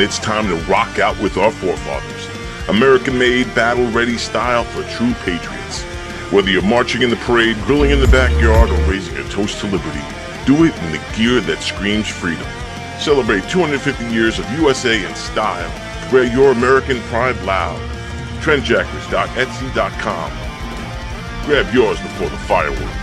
it's time to rock out with our forefathers. American-made, battle-ready style for true patriots. Whether you're marching in the parade, grilling in the backyard, or raising a toast to liberty, do it in the gear that screams freedom. Celebrate 250 years of USA in style. Wear your American pride loud. Trendjackers.etsy.com. Grab yours before the fireworks.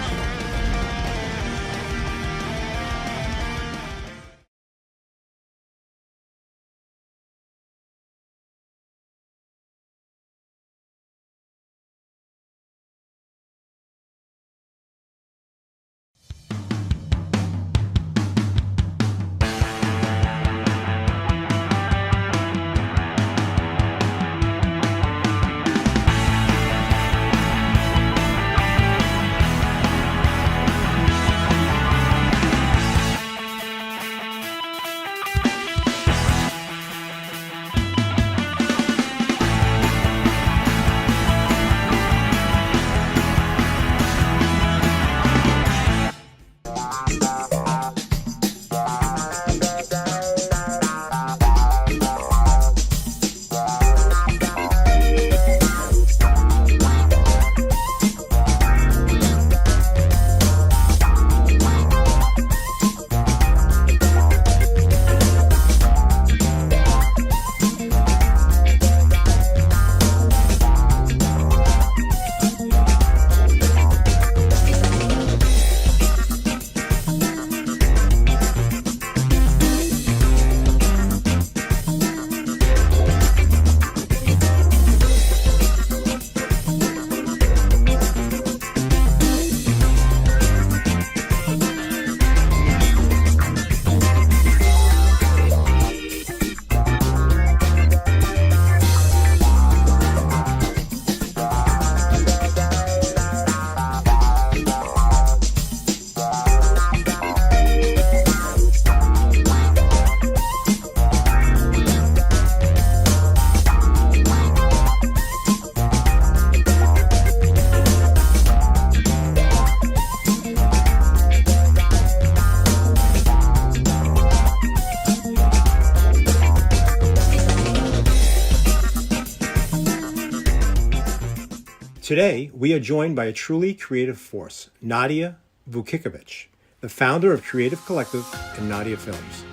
Today, we are joined by a truly creative force, Nadia Vukikovich, the founder of Creative Collective and Nadia Films.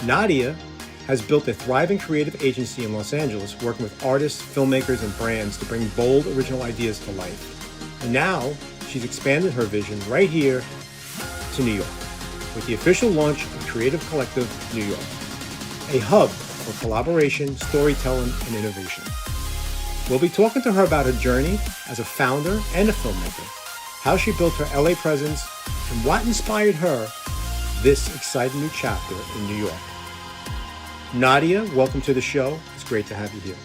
Nadia has built a thriving creative agency in Los Angeles, working with artists, filmmakers, and brands to bring bold, original ideas to life. And now, she's expanded her vision right here to New York, with the official launch of Creative Collective New York, a hub for collaboration, storytelling, and innovation. We'll be talking to her about her journey as a founder and a filmmaker, how she built her LA presence, and what inspired her this exciting new chapter in New York. Nadia, welcome to the show. It's great to have you here.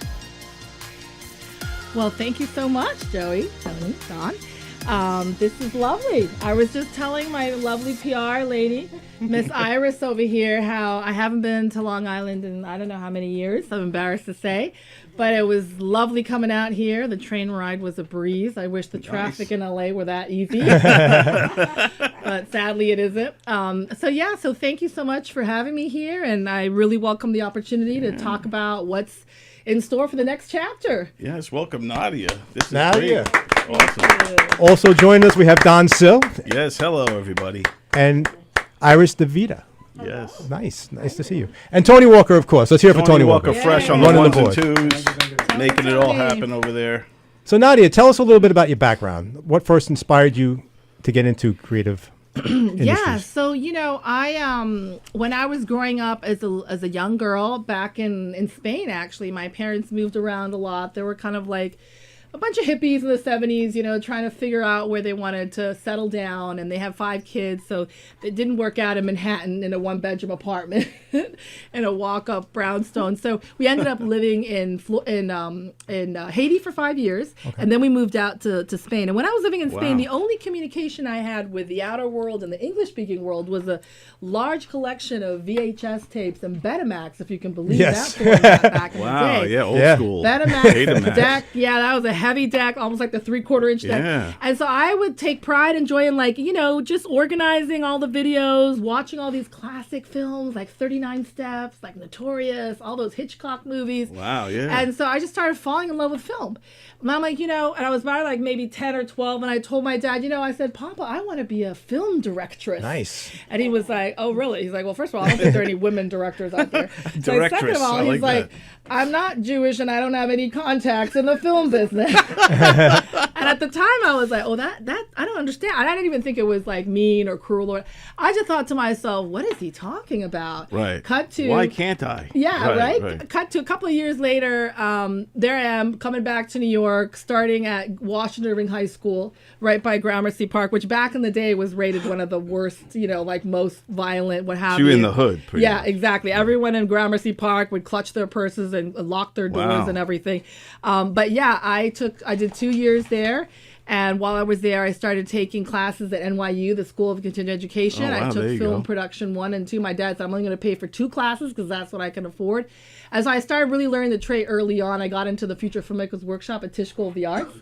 Well, thank you so much, Joey, Tony, Don. This is lovely. I was just telling my lovely PR lady, Miss Iris over here, how I haven't been to Long Island in I don't know how many years. I'm embarrassed to say. But it was lovely coming out here. The train ride was a breeze. I wish the traffic in LA were that easy. But sadly, it isn't. So thank you so much for having me here. And I really welcome the opportunity to talk about what's in store for the next chapter. Yes, welcome, Nadia. This is Nadia. great. Awesome. Also joining us, we have Don Sill Yes, hello, everybody. and Iris DeVita. Yes. Nice to see you. And Tony Walker, of course. Let's hear it for Tony Walker. fresh on the Running ones the and board. twos, making it all happen over there. So Nadia, tell us a little bit about your background. What first inspired you to get into creative industries? Yeah, so I when I was growing up as a young girl back in Spain, actually, my parents moved around a lot. They were kind of like a bunch of hippies in the 70s, trying to figure out where they wanted to settle down, and they have 5 kids, so it didn't work out in Manhattan in a 1-bedroom apartment in a walk-up brownstone. So we ended up living in Haiti for 5 years, and then we moved out to Spain. And when I was living in Spain, the only communication I had with the outer world and the English-speaking world was a large collection of VHS tapes and Betamax, if you can believe that format back in the day. Wow, yeah, old school. Betamax deck, that was a heavy deck, almost like the 3/4 inch deck. Yeah. And so I would take pride in joy in like, just organizing all the videos, watching all these classic films like 39 Steps, like Notorious, all those Hitchcock movies. Wow, yeah. And so I just started falling in love with film. And I'm like, and I was about like maybe 10 or 12, and I told my dad, I said, Papa, I want to be a film directress. Nice. And he was like, oh, really? He's like, well, first of all, I don't think there are any women directors out there. So second of all, I he's like like, I'm not Jewish and I don't have any contacts in the film business. And at the time I was like, oh, that I don't understand. I didn't even think it was like mean or cruel. I just thought to myself, what is he talking about? Right. Cut to. Why can't I? Yeah, right? Cut to a couple of years later, there I am coming back to New York, starting at Washington Irving High School, right by Gramercy Park, which back in the day was rated one of the worst, like most violent, what have You you. in the hood, pretty much. Exactly. Everyone in Gramercy Park would clutch their purses and lock their doors Wow. and everything. But yeah, I did 2 years there. And while I was there, I started taking classes at NYU, the School of Continuing Education. Oh, wow, I there took you film go. production 1 and 2. My dad said, I'm only going to pay for 2 classes because that's what I can afford. And so I started really learning the trade early on. I got into the Future Filmmakers Workshop at Tisch School of the Arts.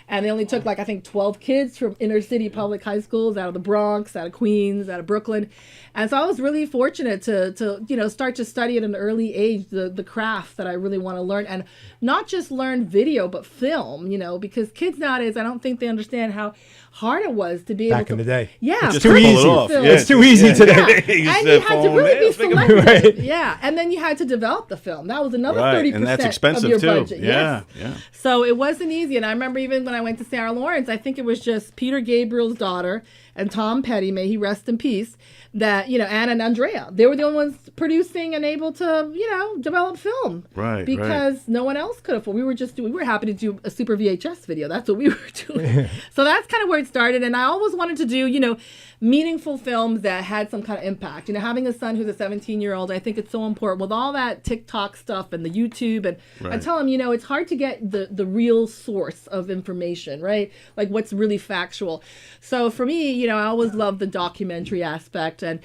And they only took 12 kids from inner city public high schools out of the Bronx, out of Queens, out of Brooklyn. And so I was really fortunate to start to study at an early age the craft that I really want to learn, and not just learn video, but film, because kids nowadays, I don't think they understand how hard it was to be able to. Back in the day. Yeah. Just too pull it easy. off. Film. Yeah, It's too easy today. Yeah. And you had to really be selective. Right. Yeah. And then you had to develop the film. That was another Right, 30% and that's expensive of your too. budget. Yeah, Yes. yeah. So it wasn't easy. And I remember even when I went to Sarah Lawrence, I think it was just Peter Gabriel's daughter and Tom Petty, may he rest in peace, that, Anna and Andrea, they were the only ones producing and able to, develop film. Right, Because no one else could afford. We were happy to do a Super VHS video. That's what we were doing. So that's kind of where it started. And I always wanted to do, meaningful films that had some kind of impact. Having a son who's a 17-year-old, I think it's so important with all that TikTok stuff and the YouTube. And I tell him, it's hard to get the real source of information, right? Like what's really factual. So for me, I always loved the documentary aspect and,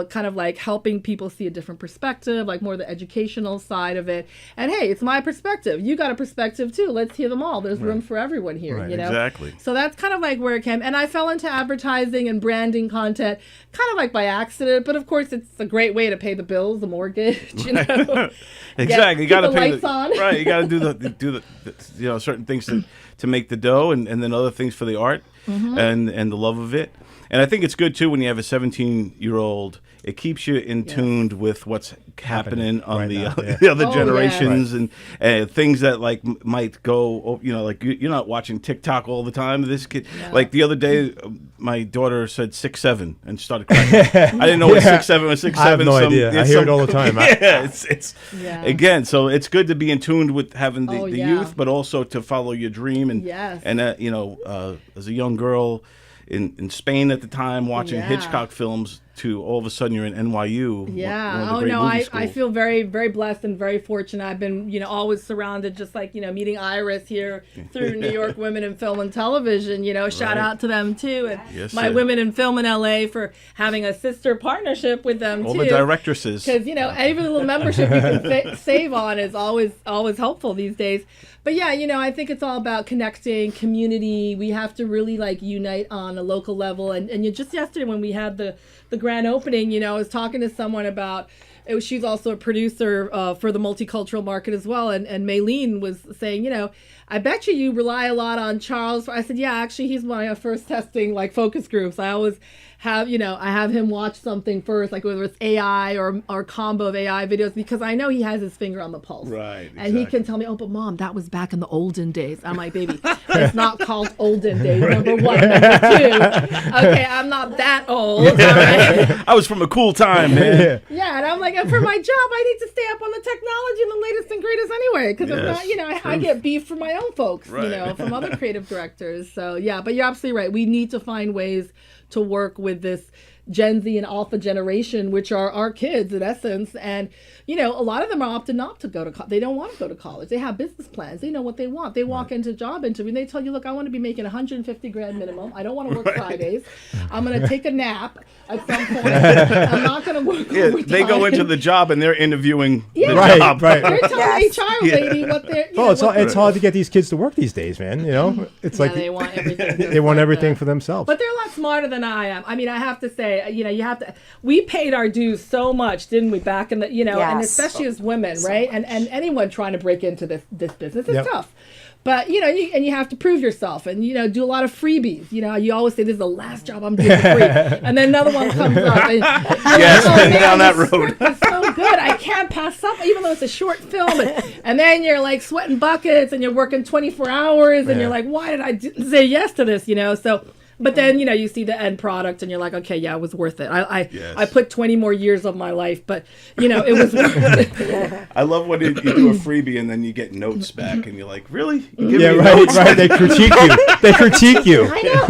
kind of like helping people see a different perspective, like more the educational side of it. And hey, it's my perspective. You got a perspective too. Let's hear them all. There's room for everyone here, Right. Exactly. So that's kind of like where it came. And I fell into advertising and branding content kind of like by accident, but of course it's a great way to pay the bills, the mortgage, Exactly. You got to keep the pay lights on. right. You got to do the certain things to make the dough, and then other things for the art and the love of it. And I think it's good too when you have a 17-year-old. It keeps you in tuned with what's happening on right the, now, yeah. the other Oh, generations and things that like might go. Like you're not watching TikTok all the time. This kid, like the other day, my daughter said 6'7" and started crying. I didn't know what 6'7" was. 6'7". I have no idea. I hear it all the time. Yeah, it's Yeah. again. So it's good to be in tune with having the, Oh, the yeah. youth, but also to follow your dream. And Yes. and as a young girl in Spain at the time, watching Yeah. Hitchcock films, to all of a sudden you're in NYU. Yeah. one of the Oh great no, movie I schools. feel very, very blessed and very fortunate. I've been, always surrounded, just like, meeting Iris here through New York Women in Film and Television, shout out to them too. And Yes, my sir. Women in Film in LA for having a sister partnership with them all too. the directresses. Because, every little membership you can save on is always helpful these days. But yeah, I think it's all about connecting, community. We have to really like unite on a local level. And just yesterday when we had the grand opening, I was talking to someone about, she's also a producer for the multicultural market as well. And Maylene was saying, I bet you rely a lot on Charles. I said, yeah, actually, he's my first testing like focus groups. I always have, I have him watch something first, like whether it's AI or combo of AI videos, because I know he has his finger on the pulse. Right, And he can tell me, oh, but mom, that was back in the olden days. I'm like, baby, it's not called olden days, number one. Number two, okay, I'm not that old. All right? I was from a cool time, man. Yeah, and I'm like, and for my job, I need to stay up on the technology and the latest and greatest anyway, because if not, I get beef from my own folks, Right. from other creative directors. So yeah, but you're absolutely right. We need to find ways to work with this Gen Z and Alpha generation, which are our kids in essence. And, a lot of them are opting not to go to college. They don't want to go to college. They have business plans. They know what they want. They walk into a job interview and they tell you, look, I want to be making 150 grand minimum. I don't want to work Fridays. I'm going to take a nap at some point. I'm not going to work overtime. They go into the job and they're interviewing the Right, job. right. They're telling HR lady what they're. Well, it's hard to get these kids to work these days, man. It's like they want everything. they want everything for themselves. But they're a lot smarter than I am. I mean, I have to say, you have to. We paid our dues so much, didn't we? Back in the, and especially as women, right? And anyone trying to break into this business is tough. But, you have to prove yourself and, do a lot of freebies. You always say, this is the last job I'm doing for free. And then another one comes up. And, down that road. It's so good. I can't pass up, even though it's a short film. And then you're like sweating buckets and you're working 24 hours. And you're like, why did I say yes to this, So... But then, you see the end product and you're like, okay, yeah, it was worth it. I put 20 more years of my life, but, it was worth it. I love when you do a freebie and then you get notes back and you're like, really? You give me right. notes? They critique you. I know.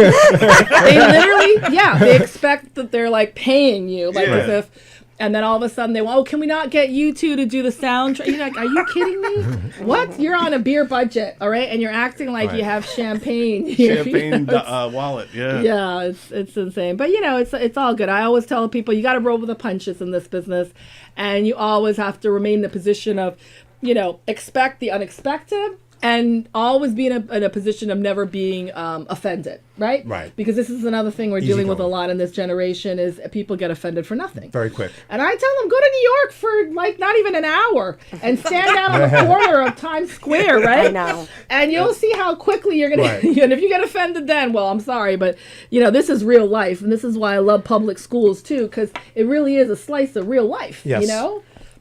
They literally, they expect that they're like paying you, like as if. And then all of a sudden they want, can we not get you two to do the soundtrack? You're like, are you kidding me? What? You're on a beer budget, all right? And you're acting like you have champagne here. Champagne wallet, yeah. Yeah, it's insane. But, it's all good. I always tell people you got to roll with the punches in this business. And you always have to remain in the position of, expect the unexpected. And always be in a position of never being offended, right? Right. Because this is another thing we're dealing with a lot in this generation is people get offended for nothing. Very quick. And I tell them, go to New York for like not even an hour and stand out on the corner of Times Square, right? I know. And you'll see how quickly you're going to, and if you get offended then, well, I'm sorry, but this is real life. And this is why I love public schools too, because it really is a slice of real life, Yes.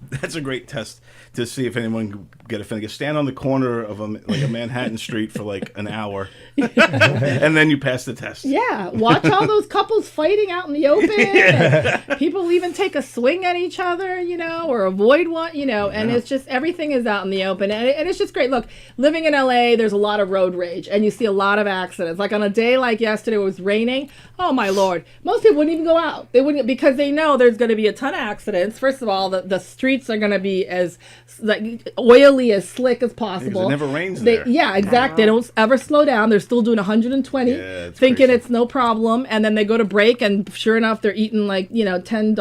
That's a great test to see if anyone can get offended. Stand on the corner of a Manhattan street for like an hour, and then you pass the test. Yeah, watch all those couples fighting out in the open. And people even take a swing at each other, or avoid one, and it's just everything is out in the open, and it's just great. Look, living in LA, there's a lot of road rage, and you see a lot of accidents. Like on a day like yesterday, it was raining. Oh my Lord, most people wouldn't even go out. They wouldn't because they know there's going to be a ton of accidents. First of all, the streets are going to be as like oily, as slick as possible. Because it never rains there. Yeah, exactly. They don't ever slow down. They're still doing 120, thinking it's no problem, and then they go to break, and sure enough, they're eating like 10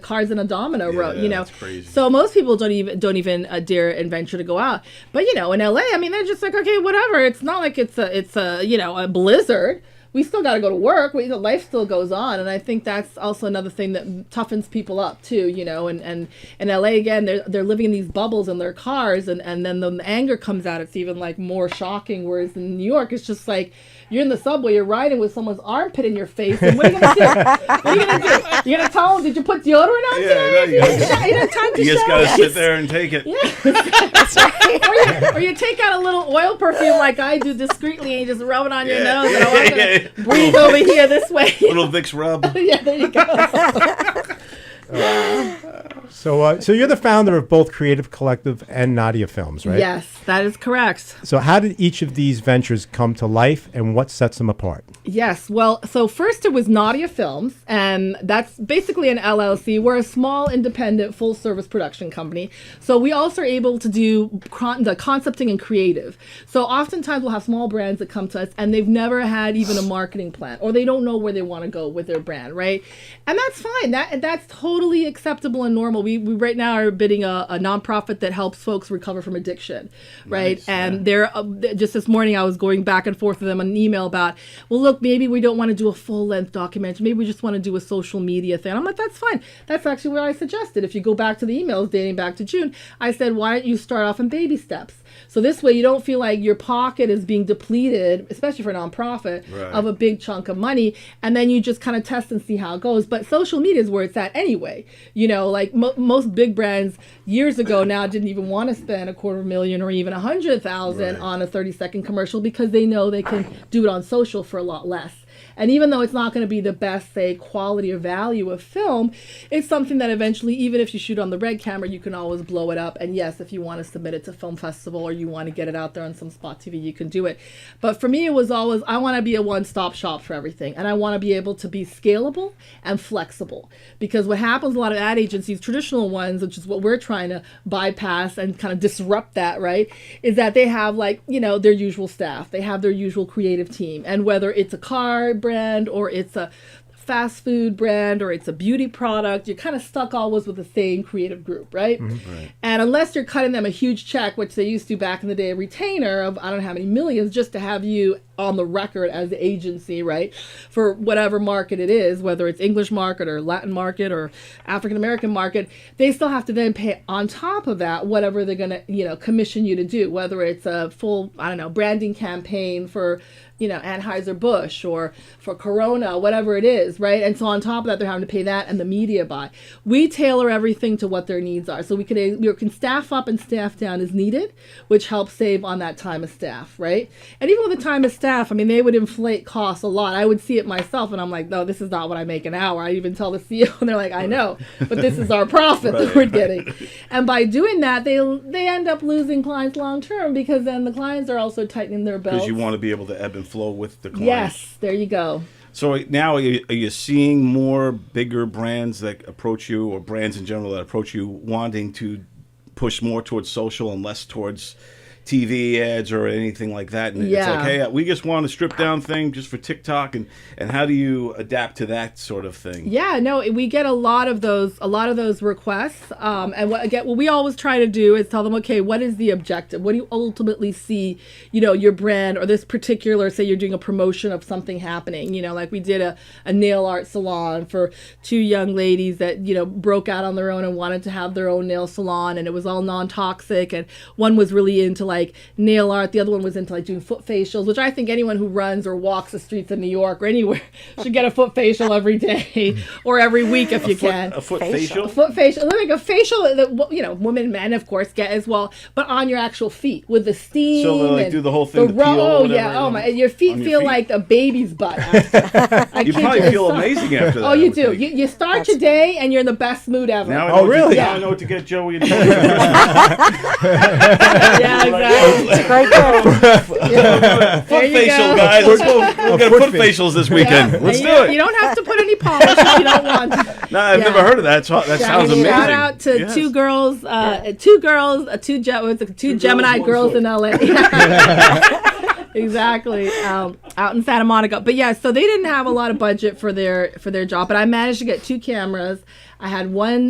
cars in a domino row. That's crazy. So most people don't even dare and venture to go out. But in LA, I mean, they're just like, okay, whatever. It's not like it's a blizzard. We still got to go to work. Life still goes on, and I think that's also another thing that toughens people up too. And in LA again, they're living in these bubbles in their cars, and then the anger comes out. It's even like more shocking. Whereas in New York, it's just like you're in the subway, you're riding with someone's armpit in your face, and what are you gonna do? What are you gonna do? You're gonna tell them, did you put deodorant on today? You just gotta sit there and take it. That's right. or you take out a little oil perfume like I do discreetly, and you just rub it on your nose. And I'm gonna breathe over here this way. Little Vicks rub. Yeah, there you go. So you're the founder of both Creative Collective and Nadia Films, right? Yes, that is correct. So how did each of these ventures come to life, and what sets them apart? Yes, well, so first it was Nadia Films, and that's basically an LLC. We're a small, independent, full-service production company. So we also are able to do the concepting and creative. So oftentimes we'll have small brands that come to us, and they've never had even a marketing plan, or they don't know where they want to go with their brand, right? And that's fine. That's totally acceptable and normal. We right now are bidding a nonprofit that helps folks recover from addiction, right? Nice, and they're just this morning I was going back and forth with them on an email about, well, look, maybe we don't want to do a full-length documentary. Maybe we just want to do a social media thing. I'm like, that's fine. That's actually what I suggested. If you go back to the emails dating back to June, I said, why don't you start off in baby steps? So this way you don't feel like your pocket is being depleted, especially for a nonprofit, of a big chunk of money, and then you just kind of test and see how it goes. But social media is where it's at anyway. Like most big brands years ago now didn't even want to spend $250,000 or even $100,000 on a 30-second commercial because they know they can do it on social for a lot less. And even though it's not going to be the best, say, quality or value of film, it's something that eventually, even if you shoot on the red camera, you can always blow it up. And yes, if you want to submit it to film festival or you want to get it out there on some spot TV, you can do it. But for me, it was always, I want to be a one-stop shop for everything. And I want to be able to be scalable and flexible. Because what happens, a lot of ad agencies, traditional ones, which is what we're trying to bypass and kind of disrupt that, right, is that they have like, you know, their usual staff. They have their usual creative team. And whether it's a car brand or it's a fast food brand or it's a beauty product, you're kind of stuck always with the same creative group, right? Right. And unless you're cutting them a huge check, which they used to back in the day, a retainer of I don't know how many millions just to have you on the record as the agency, right, for whatever market it is, whether it's English market or Latin market or African American market, they still have to then pay on top of that whatever they're going to, you know, commission you to do, whether it's a full, I don't know, branding campaign for, you know, Anheuser-Busch or for Corona, whatever it is, right? And so on top of that, they're having to pay that and the media buy. We tailor everything to what their needs are. So we can staff up and staff down as needed, which helps save on that time of staff, right? And even with the time of staff, I mean, they would inflate costs a lot. I would see it myself and I'm like, no, this is not what I make an hour. I even tell the CEO and they're like, I know, but this is our profit that we're getting. And by doing that, they end up losing clients long term because then the clients are also tightening their belts. Because you want to be able to ebb and flow with the client. Yes, there you go. So now are you seeing more bigger brands that approach you, or brands in general that approach you, wanting to push more towards social and less towards TV ads or anything like that? And it's like, hey, we just want a stripped down thing just for TikTok, and how do you adapt to that sort of thing? Yeah, no, we get a lot of those requests. And what we always try to do is tell them, okay, what is the objective? What do you ultimately see, you know, your brand or this particular, say you're doing a promotion of something happening, you know, like we did a nail art salon for two young ladies that, you know, broke out on their own and wanted to have their own nail salon, and it was all non-toxic, and one was really into like nail art, the other one was into like doing foot facials, which I think anyone who runs or walks the streets of New York or anywhere should get a foot facial every day or every week if you can. A foot facial? A foot facial, like a facial that, you know, women, men of course get as well, but on your actual feet with the steam. So they like do the whole thing, the peel, oh whatever, yeah, oh my, your feet feel like a baby's butt. You probably feel amazing after that. Oh, you do. You start your day and you're in the best mood ever. Now really? Now I know what to get Joey. Yeah, exactly. It's a great goal. Foot facial, guys. Let's go. We'll get foot facials this weekend. Let's do it. You don't have to put any polish if you don't want to. No, I've never heard of that. That sounds amazing. Shout out to two Gemini girls in LA. Exactly. Out in Santa Monica. But yeah, so they didn't have a lot of budget for their job, but I managed to get 2 cameras. I had one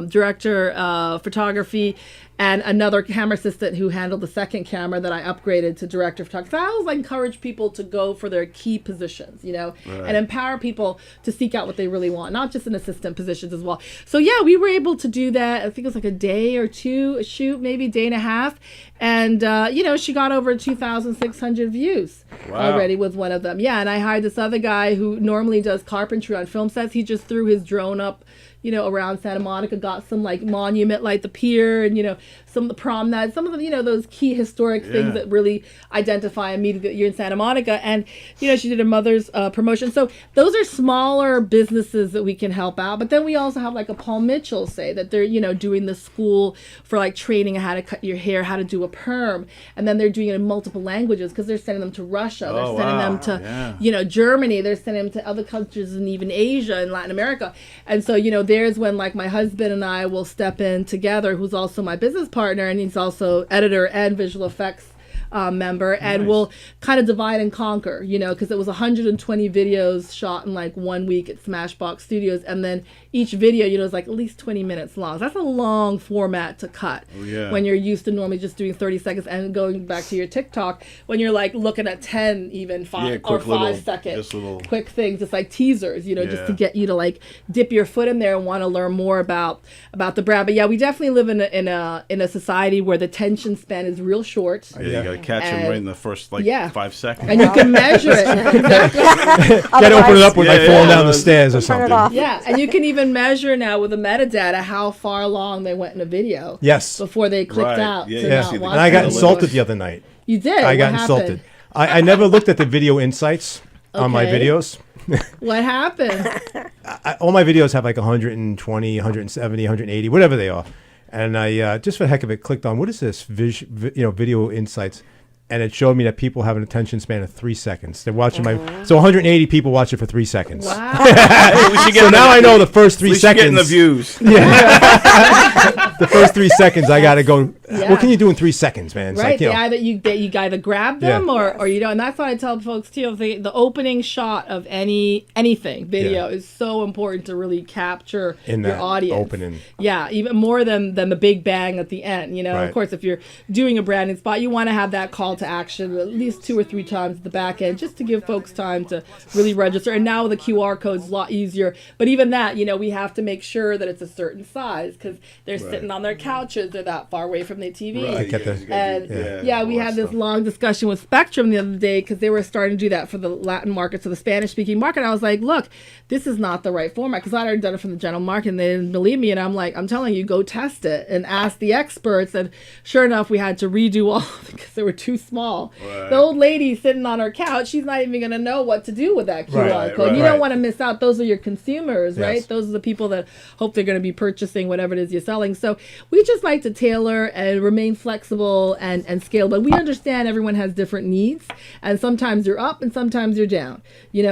director of photography and another camera assistant who handled the second camera that I upgraded to director of photography. So I always like encourage people to go for their key positions, you know, and empower people to seek out what they really want, not just in assistant positions as well. So yeah, we were able to do that. I think it was like a day or two, a shoot, maybe a day and a half. And, you know, she got over 2,600 views already with one of them. Yeah, and I hired this other guy who normally does carpentry on film sets. He just threw his drone up, you know, around Santa Monica, got some like monument like the pier and, you know, some of the promenade, some of the, you know, those key historic things that really identify immediately that you're in Santa Monica. And, you know, she did her mother's promotion. So those are smaller businesses that we can help out. But then we also have like a Paul Mitchell, say that they're, you know, doing the school for like training how to cut your hair, how to do a perm. And then they're doing it in multiple languages because they're sending them to Russia. They're sending them to, you know, Germany. They're sending them to other countries and even Asia and Latin America. And so, you know, there's when like my husband and I will step in together, who's also my business partner, and he's also editor and visual effects member, and we'll kind of divide and conquer, you know, because it was 120 videos shot in like 1 week at Smashbox Studios, and then each video, you know, is like at least 20 minutes long. So that's a long format to cut when you're used to normally just doing 30 seconds. And going back to your TikTok, when you're like looking at 10, even 5 or 5 second quick things, just like teasers, you know, just to get you to like dip your foot in there and want to learn more about the brand. But yeah, we definitely live in a society where the attention span is real short. You gotta catch them right in the first like 5 seconds. And you can measure it. Can't open it up when I fall down the stairs or something. Yeah, and you can even measure now with the metadata how far along they went in a video. Yes. Before they clicked out. And I got insulted the other night. You did? I got insulted. I never looked at the video insights. on my Okay. videos. What happened? All my videos have like 120, 170, 180, whatever they are. And I just for the heck of it clicked on what is this video insights, and it showed me that people have an attention span of 3 seconds. They're watching so 180 people watch it for 3 seconds. Wow. Hey, we should get So now I know the first 3 at least seconds. you're getting the views. The first 3 seconds, I gotta go. Yeah. What can you do in 3 seconds, man? It's Right, like, you know, you either grab them Yeah. or you don't, and that's what I tell folks too. The opening shot of anything video Yeah. is so important to really capture In your that audience. opening. Yeah, even more than the big bang at the end. You know, Right. of course, if you're doing a branding spot, you want to have that call to action at least 2 or 3 times at the back end, just to give folks time to really register. And now with the QR code, it's a lot easier. But even that, we have to make sure that it's a certain size because they're sitting on their couches, they're that far away from their TV. Right. Get the- And we had this long discussion with Spectrum the other day because they were starting to do that for the Latin market, so the Spanish-speaking market. I was like, look, this is not the right format because I'd already done it from the general market and they didn't believe me. And I'm like, I'm telling you, go test it and ask the experts. And sure enough, we had to redo all because they were too small. Right. The old lady sitting on her couch, she's not even going to know what to do with that QR Right, code. right, You right. don't want to miss out. Those are your consumers, Yes. right? Those are the people that hope they're going to be purchasing whatever it is you're selling. So we just like to tailor and remain flexible and scale. But we understand everyone has different needs. And sometimes you're up and sometimes you're down.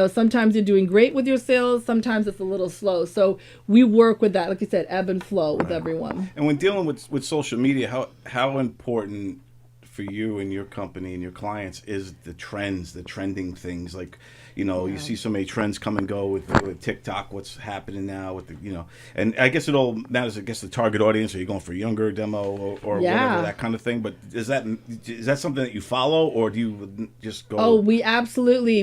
Sometimes you're doing great with your sales. Sometimes it's a little slow. So we work with that, like you said, ebb and flow with everyone. And when dealing with social media, how important for you and your company and your clients is the trends, the trending things? Like, you see so many trends come and go with TikTok, what's happening now with and I guess it all matters, I guess, the target audience. Are you going for a younger demo or whatever, that kind of thing? But is that something that you follow, or do you just go? Oh, we absolutely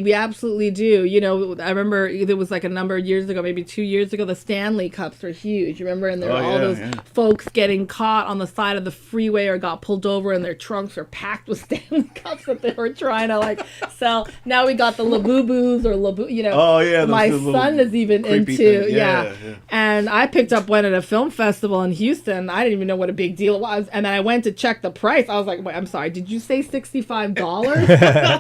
do. I remember there was like a number of years ago, maybe 2 years ago, the Stanley Cups were huge. Remember? And there were all those folks getting caught on the side of the freeway or got pulled over and their trunks were packed with Stanley Cups that they were trying to sell. Now we got the Labubus or Labu, Oh, yeah, those my little son is even creepy into, things. Yeah. And I picked up one at a film festival in Houston. I didn't even know what a big deal it was. And then I went to check the price. I was like, wait, I'm sorry, did you say $65?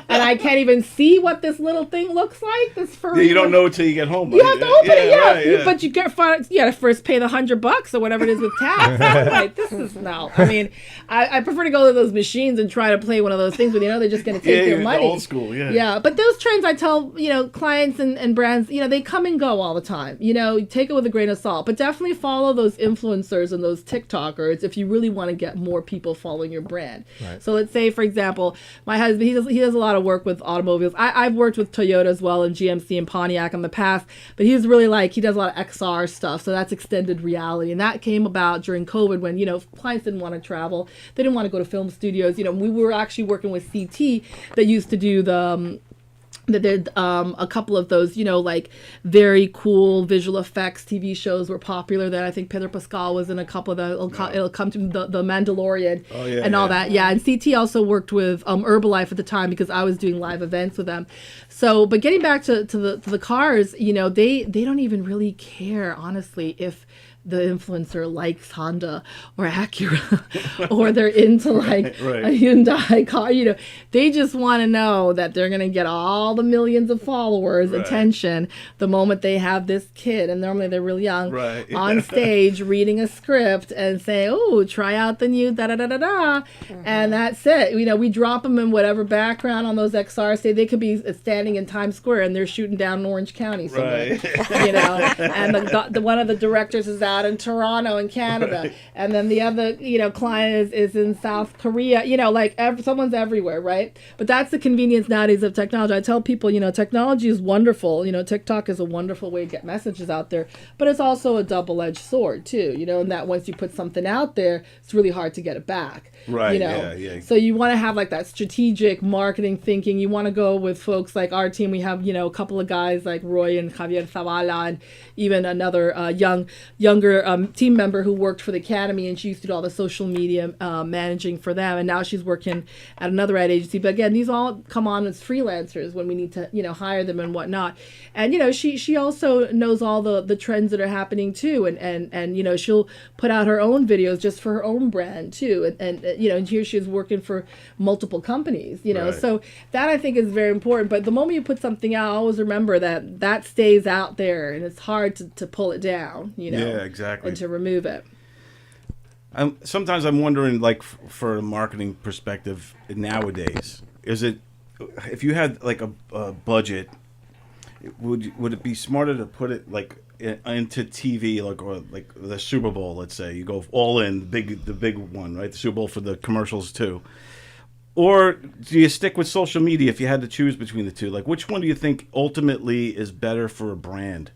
And I can't even see what this little thing looks like. This furry. You don't know until you get home. You have to open it, right, But you gotta first pay the $100 or whatever it is with tax. I'm like, this is no. I mean, I prefer to go to those machines and try to play one of those things where they're just gonna take your money. Old school, Yeah, but those trends, I tell clients and brands, they come and go all the time. Take it with a grain of salt, but definitely follow those influencers and those TikTokers if you really want to get more people following your brand. Right. So let's say, for example, my husband, he does a lot of work with automobiles. I've worked with Toyota as well and GMC and Pontiac in the past, but he's really he does a lot of XR stuff. So that's extended reality. And that came about during COVID when, clients didn't want to travel. They didn't want to go to film studios. We were actually working with CT that used to do that did a couple of those, very cool visual effects TV shows were popular. That I think Pedro Pascal was in a couple of the. It'll come to the Mandalorian and all that. Yeah, and CT also worked with Herbalife at the time because I was doing live events with them. So, but getting back to the cars, they don't even really care, honestly, if the influencer likes Honda or Acura or they're into a Hyundai car. They just want to know that they're going to get all the millions of followers attention the moment they have this kid, and normally they're really young, on stage reading a script and say, oh, try out the new da-da-da-da-da. And that's it. We drop them in whatever background on those XRs. Say they could be standing in Times Square and they're shooting down in Orange County somewhere. And the one of the directors is out in Toronto in Canada, and then the other client is in South Korea. Someone's everywhere, right? But that's the convenience nowadays of technology. I tell people, technology is wonderful. TikTok is a wonderful way to get messages out there, but it's also a double-edged sword too. In that once you put something out there, it's really hard to get it back. Right. Yeah. So you want to have that strategic marketing thinking. You want to go with folks like our team. We have a couple of guys like Roy and Javier Zavala, and even another younger younger team member who worked for the Academy, and she used to do all the social media managing for them, and now she's working at another ad agency. But again, these all come on as freelancers when we need to, hire them and whatnot. And, she also knows all the trends that are happening too. And she'll put out her own videos just for her own brand too. And here she is working for multiple companies, Right. So that I think is very important. But the moment you put something out, always remember that stays out there, and it's hard to pull it down, Yeah, exactly. and to remove it. Sometimes I'm wondering, like, for a marketing perspective nowadays, is it, if you had like a budget, would it be smarter to put it like into TV, or like the Super Bowl? Let's say you go all in, the big one, right? The Super Bowl for the commercials too. Or do you stick with social media if you had to choose between the two? Like, which one do you think ultimately is better for a brand?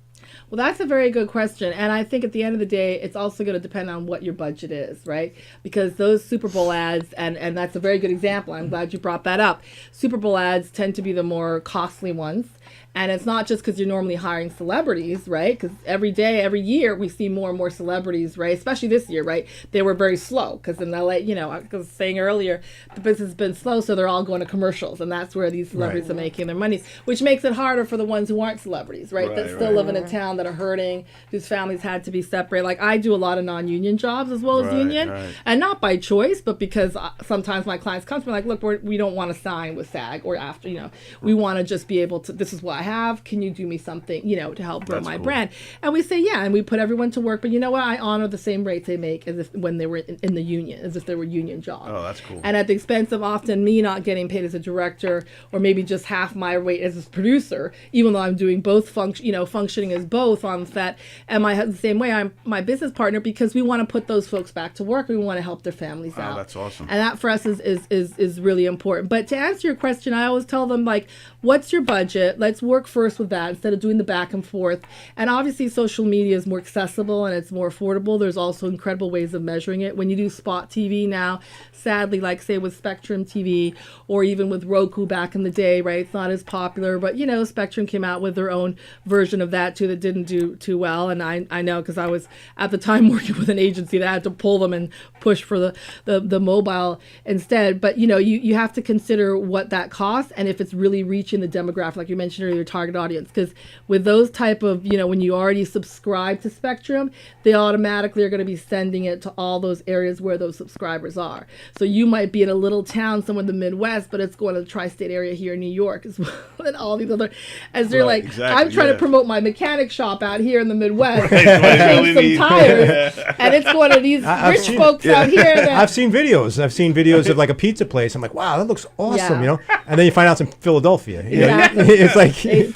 Well, that's a very good question. And I think at the end of the day, it's also going to depend on what your budget is, right? Because those Super Bowl ads, and that's a very good example. I'm glad you brought that up. Super Bowl ads tend to be the more costly ones. And it's not just because you're normally hiring celebrities, right? Because every year, we see more and more celebrities, right? Especially this year, right? They were very slow because in LA, I was saying earlier, the business has been slow, so they're all going to commercials. And that's where these celebrities are making their money, which makes it harder for the ones who aren't celebrities, right? That still live in a town, that are hurting, whose families had to be separated. Like, I do a lot of non-union jobs as well as union. Right. And not by choice, but because sometimes my clients come to me like, look, we don't want to sign with SAG or after, we want to just be able to, this is what I have. Can you do me something, to help grow my brand? And we say, yeah, and we put everyone to work. But you know what? I honor the same rates they make as if when they were in the union, as if they were union jobs. Oh, that's cool. And at the expense of often me not getting paid as a director, or maybe just half my rate as a producer, even though I'm doing both functioning as both on set. And the same way, I'm my business partner, because we want to put those folks back to work. We want to help their families out. Oh, that's awesome. And that for us is really important. But to answer your question, I always tell them, like, what's your budget? Let's work first with that instead of doing the back and forth. And obviously social media is more accessible and it's more affordable. There's also incredible ways of measuring it. When you do spot TV now, sadly, like say with Spectrum TV or even with Roku back in the day, right? It's not as popular, but Spectrum came out with their own version of that too that didn't do too well. And I know, because I was at the time working with an agency that had to pull them and push for the mobile instead. But you have to consider what that costs and if it's really reaching the demographic, like you mentioned earlier, target audience. Because with those type of, when you already subscribe to Spectrum, they automatically are going to be sending it to all those areas where those subscribers are. So you might be in a little town somewhere in the Midwest, but it's going to the tri-state area here in New York as well, and all these other, as they're like, exactly, I'm trying to promote my mechanic shop out here in the Midwest, Right, change some tires, and it's going to these rich folks out here. That, I've seen videos of like a pizza place. I'm like, wow, that looks awesome, Yeah. And then you find out it's in Philadelphia. Exactly. It's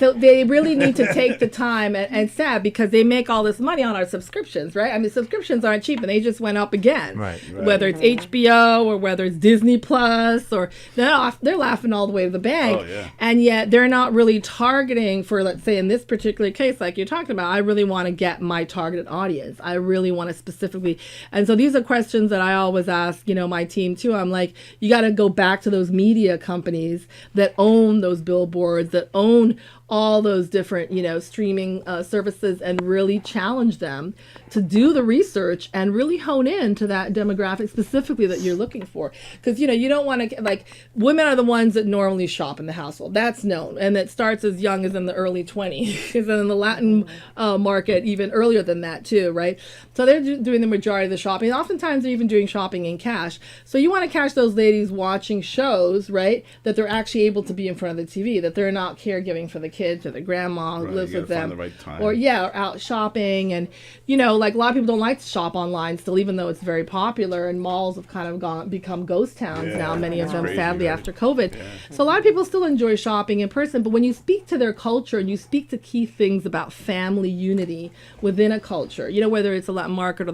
like they really need to take the time, and sad because they make all this money on our subscriptions, right? I mean, subscriptions aren't cheap, and they just went up again. Right. Whether it's HBO or whether it's Disney Plus, or they're laughing all the way to the bank. Oh, yeah. And yet they're not really targeting for, let's say in this particular case, like you're talking about, I really want to get my targeted audience. I really want to specifically. And so these are questions that I always ask, my team too. I'm like, you got to go back to those media companies that own those billboards, that own all those different, streaming services, and really challenge them to do the research and really hone in to that demographic specifically that you're looking for. Because, you don't want to, like, women are the ones that normally shop in the household. That's known. And it starts as young as in the early 20s. And in the Latin market, even earlier than that too, right? So they're doing the majority of the shopping. Oftentimes they're even doing shopping in cash. So you want to catch those ladies watching shows, right? That they're actually able to be in front of the TV, that they're not caregiving for the kids or the grandma who lives you with gotta them, find the right time. or out shopping. And like a lot of people don't like to shop online still, even though it's very popular, and malls have kind of become ghost towns Yeah, now, many of that's them, crazy, sadly, right? after COVID. So a lot of people still enjoy shopping in person, but when you speak to their culture and you speak to key things about family unity within a culture, whether it's a Latin market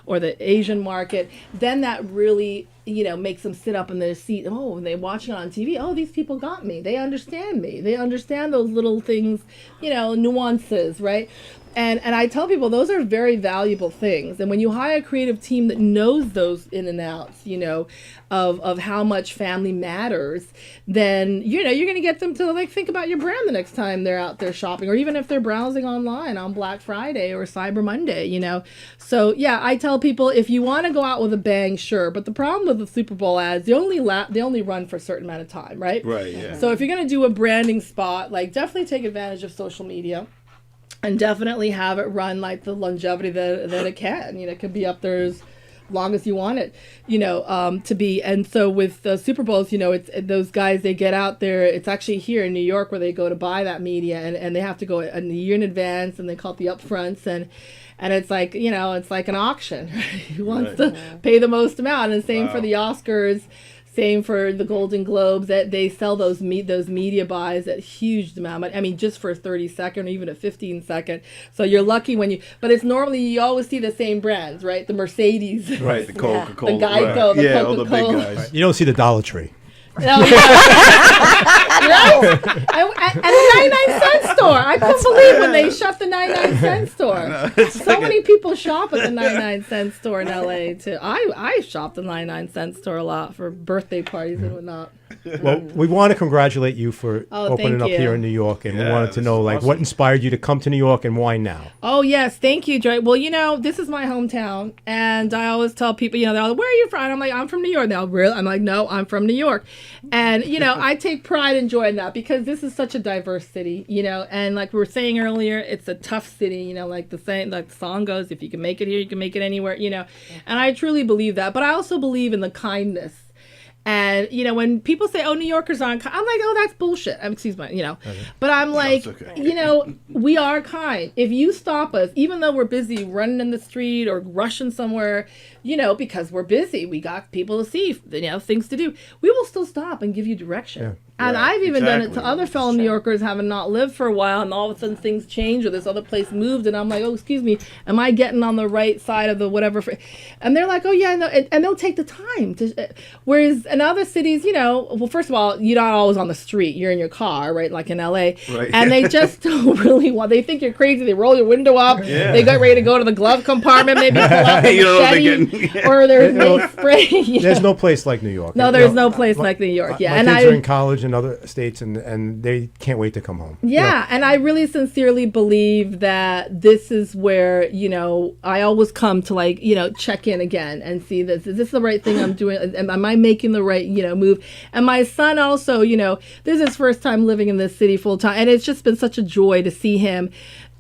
or the Asian market, then that really makes them sit up in their seat. Oh, they watch it on TV. Oh, these people got me. They understand me. They understand those little things, nuances, right? And I tell people those are very valuable things. And when you hire a creative team that knows those in and outs, of how much family matters, then, you're going to get them to like think about your brand the next time they're out there shopping, or even if they're browsing online on Black Friday or Cyber Monday, So yeah, I tell people if you want to go out with a bang, sure. But the problem with the Super Bowl ads, they only run for a certain amount of time, right? Right, yeah. So if you're going to do a branding spot, like definitely take advantage of social media. And definitely have it run like the longevity that it can. It could be up there as long as you want it, to be. And so with the Super Bowls, it's those guys, they get out there. It's actually here in New York where they go to buy that media, and they have to go a year in advance, and they call it the upfronts, and it's like, it's like an auction. Who wants to pay the most amount? And same for the Oscars. Same for the Golden Globes, that they sell those media buys at huge amount. I mean, just for a 30-second or even a 15-second. So you're lucky but it's normally, you always see the same brands, right? The Mercedes. Right, the Coca-Cola. The Geico, the Coca-Cola. All the big guys. You don't see the Dollar Tree. No, right? And the 99-cent store. I couldn't believe when they shut the 99-cent store. So many people shop at the 99-cent store in LA too. I shop at the 99-cent store a lot for birthday parties and whatnot. Well, we want to congratulate you for opening up you. here in New York, and we wanted to know what inspired you to come to New York and why now. Oh yes, thank you, Joy. Well, this is my hometown, and I always tell people, they're like, "Where are you from?" And I'm like, "I'm from New York." Now, really, I'm like, "No, I'm from New York," and I take pride and joy in that because this is such a diverse city, and like we were saying earlier, it's a tough city, like the song goes, if you can make it here, you can make it anywhere, and I truly believe that, but I also believe in the kindness. And, when people say, oh, New Yorkers aren't kind, I'm like, oh, that's bullshit. Excuse me, But I'm like, we are kind. If you stop us, even though we're busy running in the street or rushing somewhere, because we're busy, we got people to see, things to do, we will still stop and give you direction. Yeah. And I've even done it to other fellow New Yorkers having not lived for a while, and all of a sudden things change or this other place moved, and I'm like, oh, excuse me, am I getting on the right side of the whatever? And they're like, oh, yeah, no, and they'll take the time. Whereas in other cities, well, first of all, you're not always on the street. You're in your car, right, like in L.A. Right. And they just don't really want, they think you're crazy. They roll your window up. Yeah. They get ready to go to the glove compartment, maybe pull out the machete, or there's no spray. There's no place like New York. No, there's no place like New York, yeah. My kids are in college in other states, and they can't wait to come home. Yeah, and I really sincerely believe that this is where, I always come to check in again and see this. Is this the right thing I'm doing? Am I making the right, move? And my son also, this is his first time living in this city full time, and it's just been such a joy to see him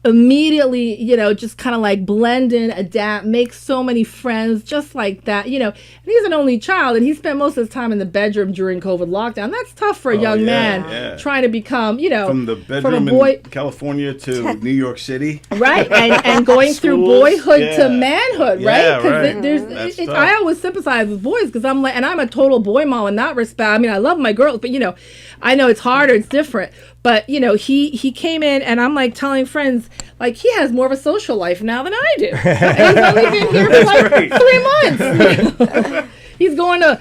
immediately, just kind of like blend in, adapt, make so many friends just like that, and he's an only child, and he spent most of his time in the bedroom during COVID lockdown. That's tough for a young man trying to become, from the bedroom in California to New York City. Right, and going through boyhood to manhood, right? Because I always sympathize with boys because I'm like, and I'm a total boy mom in that respect. I mean, I love my girls, but, I know it's harder, it's different. But, he came in, and I'm like telling friends, like, he has more of a social life now than I do. And he's only been here for 3 months. He's going to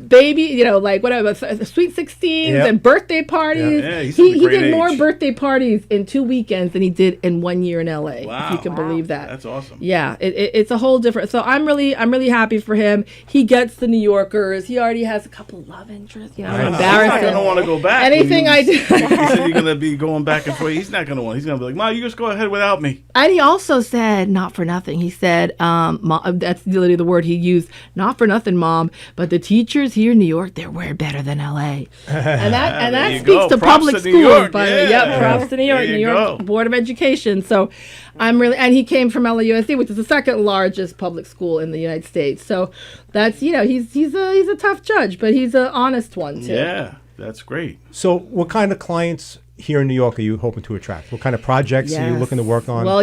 baby, whatever, sweet 16s and birthday parties. Yeah, he did more birthday parties in 2 weekends than he did in 1 year in LA. Wow. If you can believe that. That's awesome. Yeah, it's a whole different. So I'm really happy for him. He gets the New Yorkers. He already has a couple of love interests. I'm embarrassed. He's not gonna want to go back. Anything I do. He said you're gonna be going back and forth. He's not gonna want. He's gonna be like, Mom, you just go ahead without me. And he also said, not for nothing. He said, Mom, that's literally the word he used. Not for nothing, Mom. But the teachers here in New York, they're way better than LA. And that speaks to public schools. Props to New York, New York Board of Education. So I'm really, and he came from LAUSD, which is the second largest public school in the United States. So that's, he's a tough judge, but he's an honest one too. Yeah, that's great. So what kind of clients here in New York are you hoping to attract? What kind of projects are you looking to work on? Well,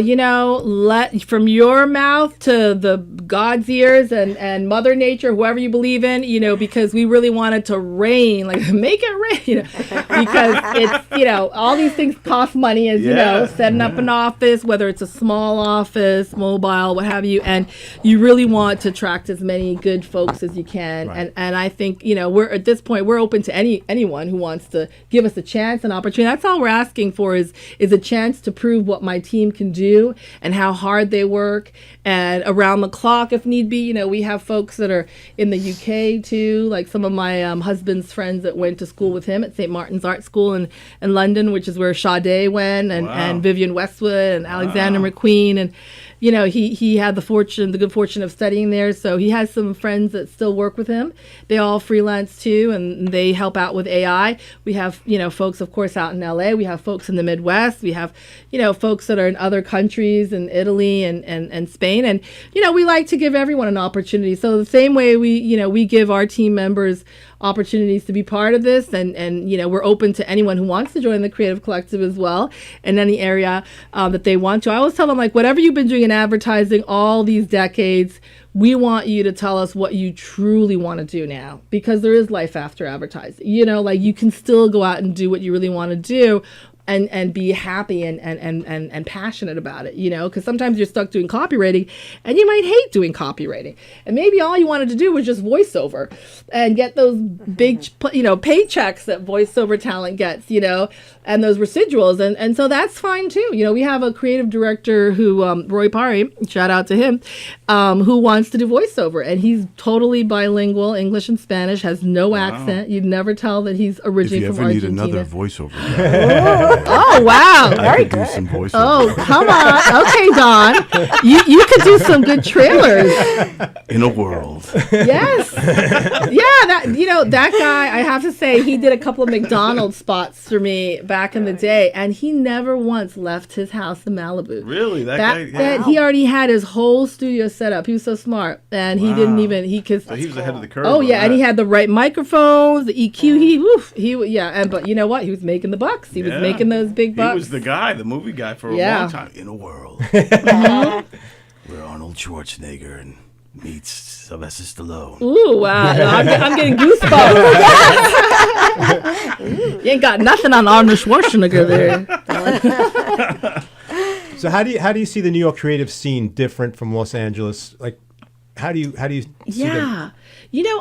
from your mouth to the God's ears and Mother Nature, whoever you believe in, because we really wanted to rain, like make it rain, because it's, all these things cost money, as you know, setting up an office, whether it's a small office, mobile, what have you, and you really want to attract as many good folks as you can. Right. And I think, we're at this point, we're open to anyone who wants to give us a chance, an opportunity. That's all we're asking for is a chance to prove what my team can do and how hard they work, and around the clock if need be. We have folks that are in the UK too, like some of my husband's friends that went to school with him at St. Martin's Art School in London, which is where Sade went, and Vivienne Westwood and Alexander McQueen, and he had the good fortune of studying there, so he has some friends that still work with him. They all freelance too, and they help out with AI. We have folks, of course, out in LA. We have folks in the Midwest. We have folks that are in other countries, in Italy and Spain, and we like to give everyone an opportunity. So the same way we give our team members opportunities to be part of this, and we're open to anyone who wants to join the Creative Collective as well in any area that they want to. I always tell them, like, whatever you've been doing in advertising all these decades, we want you to tell us what you truly want to do now, because there is life after advertising. Like, you can still go out and do what you really want to do, and be happy and passionate about it, because sometimes you're stuck doing copywriting and you might hate doing copywriting. And maybe all you wanted to do was just voiceover and get those big, paychecks that voiceover talent gets, and those residuals. And so that's fine too. We have a creative director who, Roy Pari, shout out to him, who wants to do voiceover. And he's totally bilingual, English and Spanish, has no accent. You'd never tell that he's originally from Argentina. If you ever need another voiceover guy. Oh, wow. Very good. Do some voiceover. Oh, come on. Okay, Don. You could do some good trailers. In a world. Yes. Yeah, that guy, I have to say, he did a couple of McDonald's spots for me back in the day, and he never once left his house in Malibu. Really? That guy? That he already had his whole studio set up. He was so smart. And he didn't even, So he was ahead of the curve. Oh, yeah, and he had the right microphones, the EQ. But you know what? He was making the bucks. He was making those big bucks. He was the guy, the movie guy for a long time. In a world where Arnold Schwarzenegger meets Sylvester Stallone. Ooh, wow. I'm getting goosebumps. You ain't got nothing on Arnold Schwarzenegger there. So how do you see the New York creative scene different from Los Angeles? Like, how do you see them?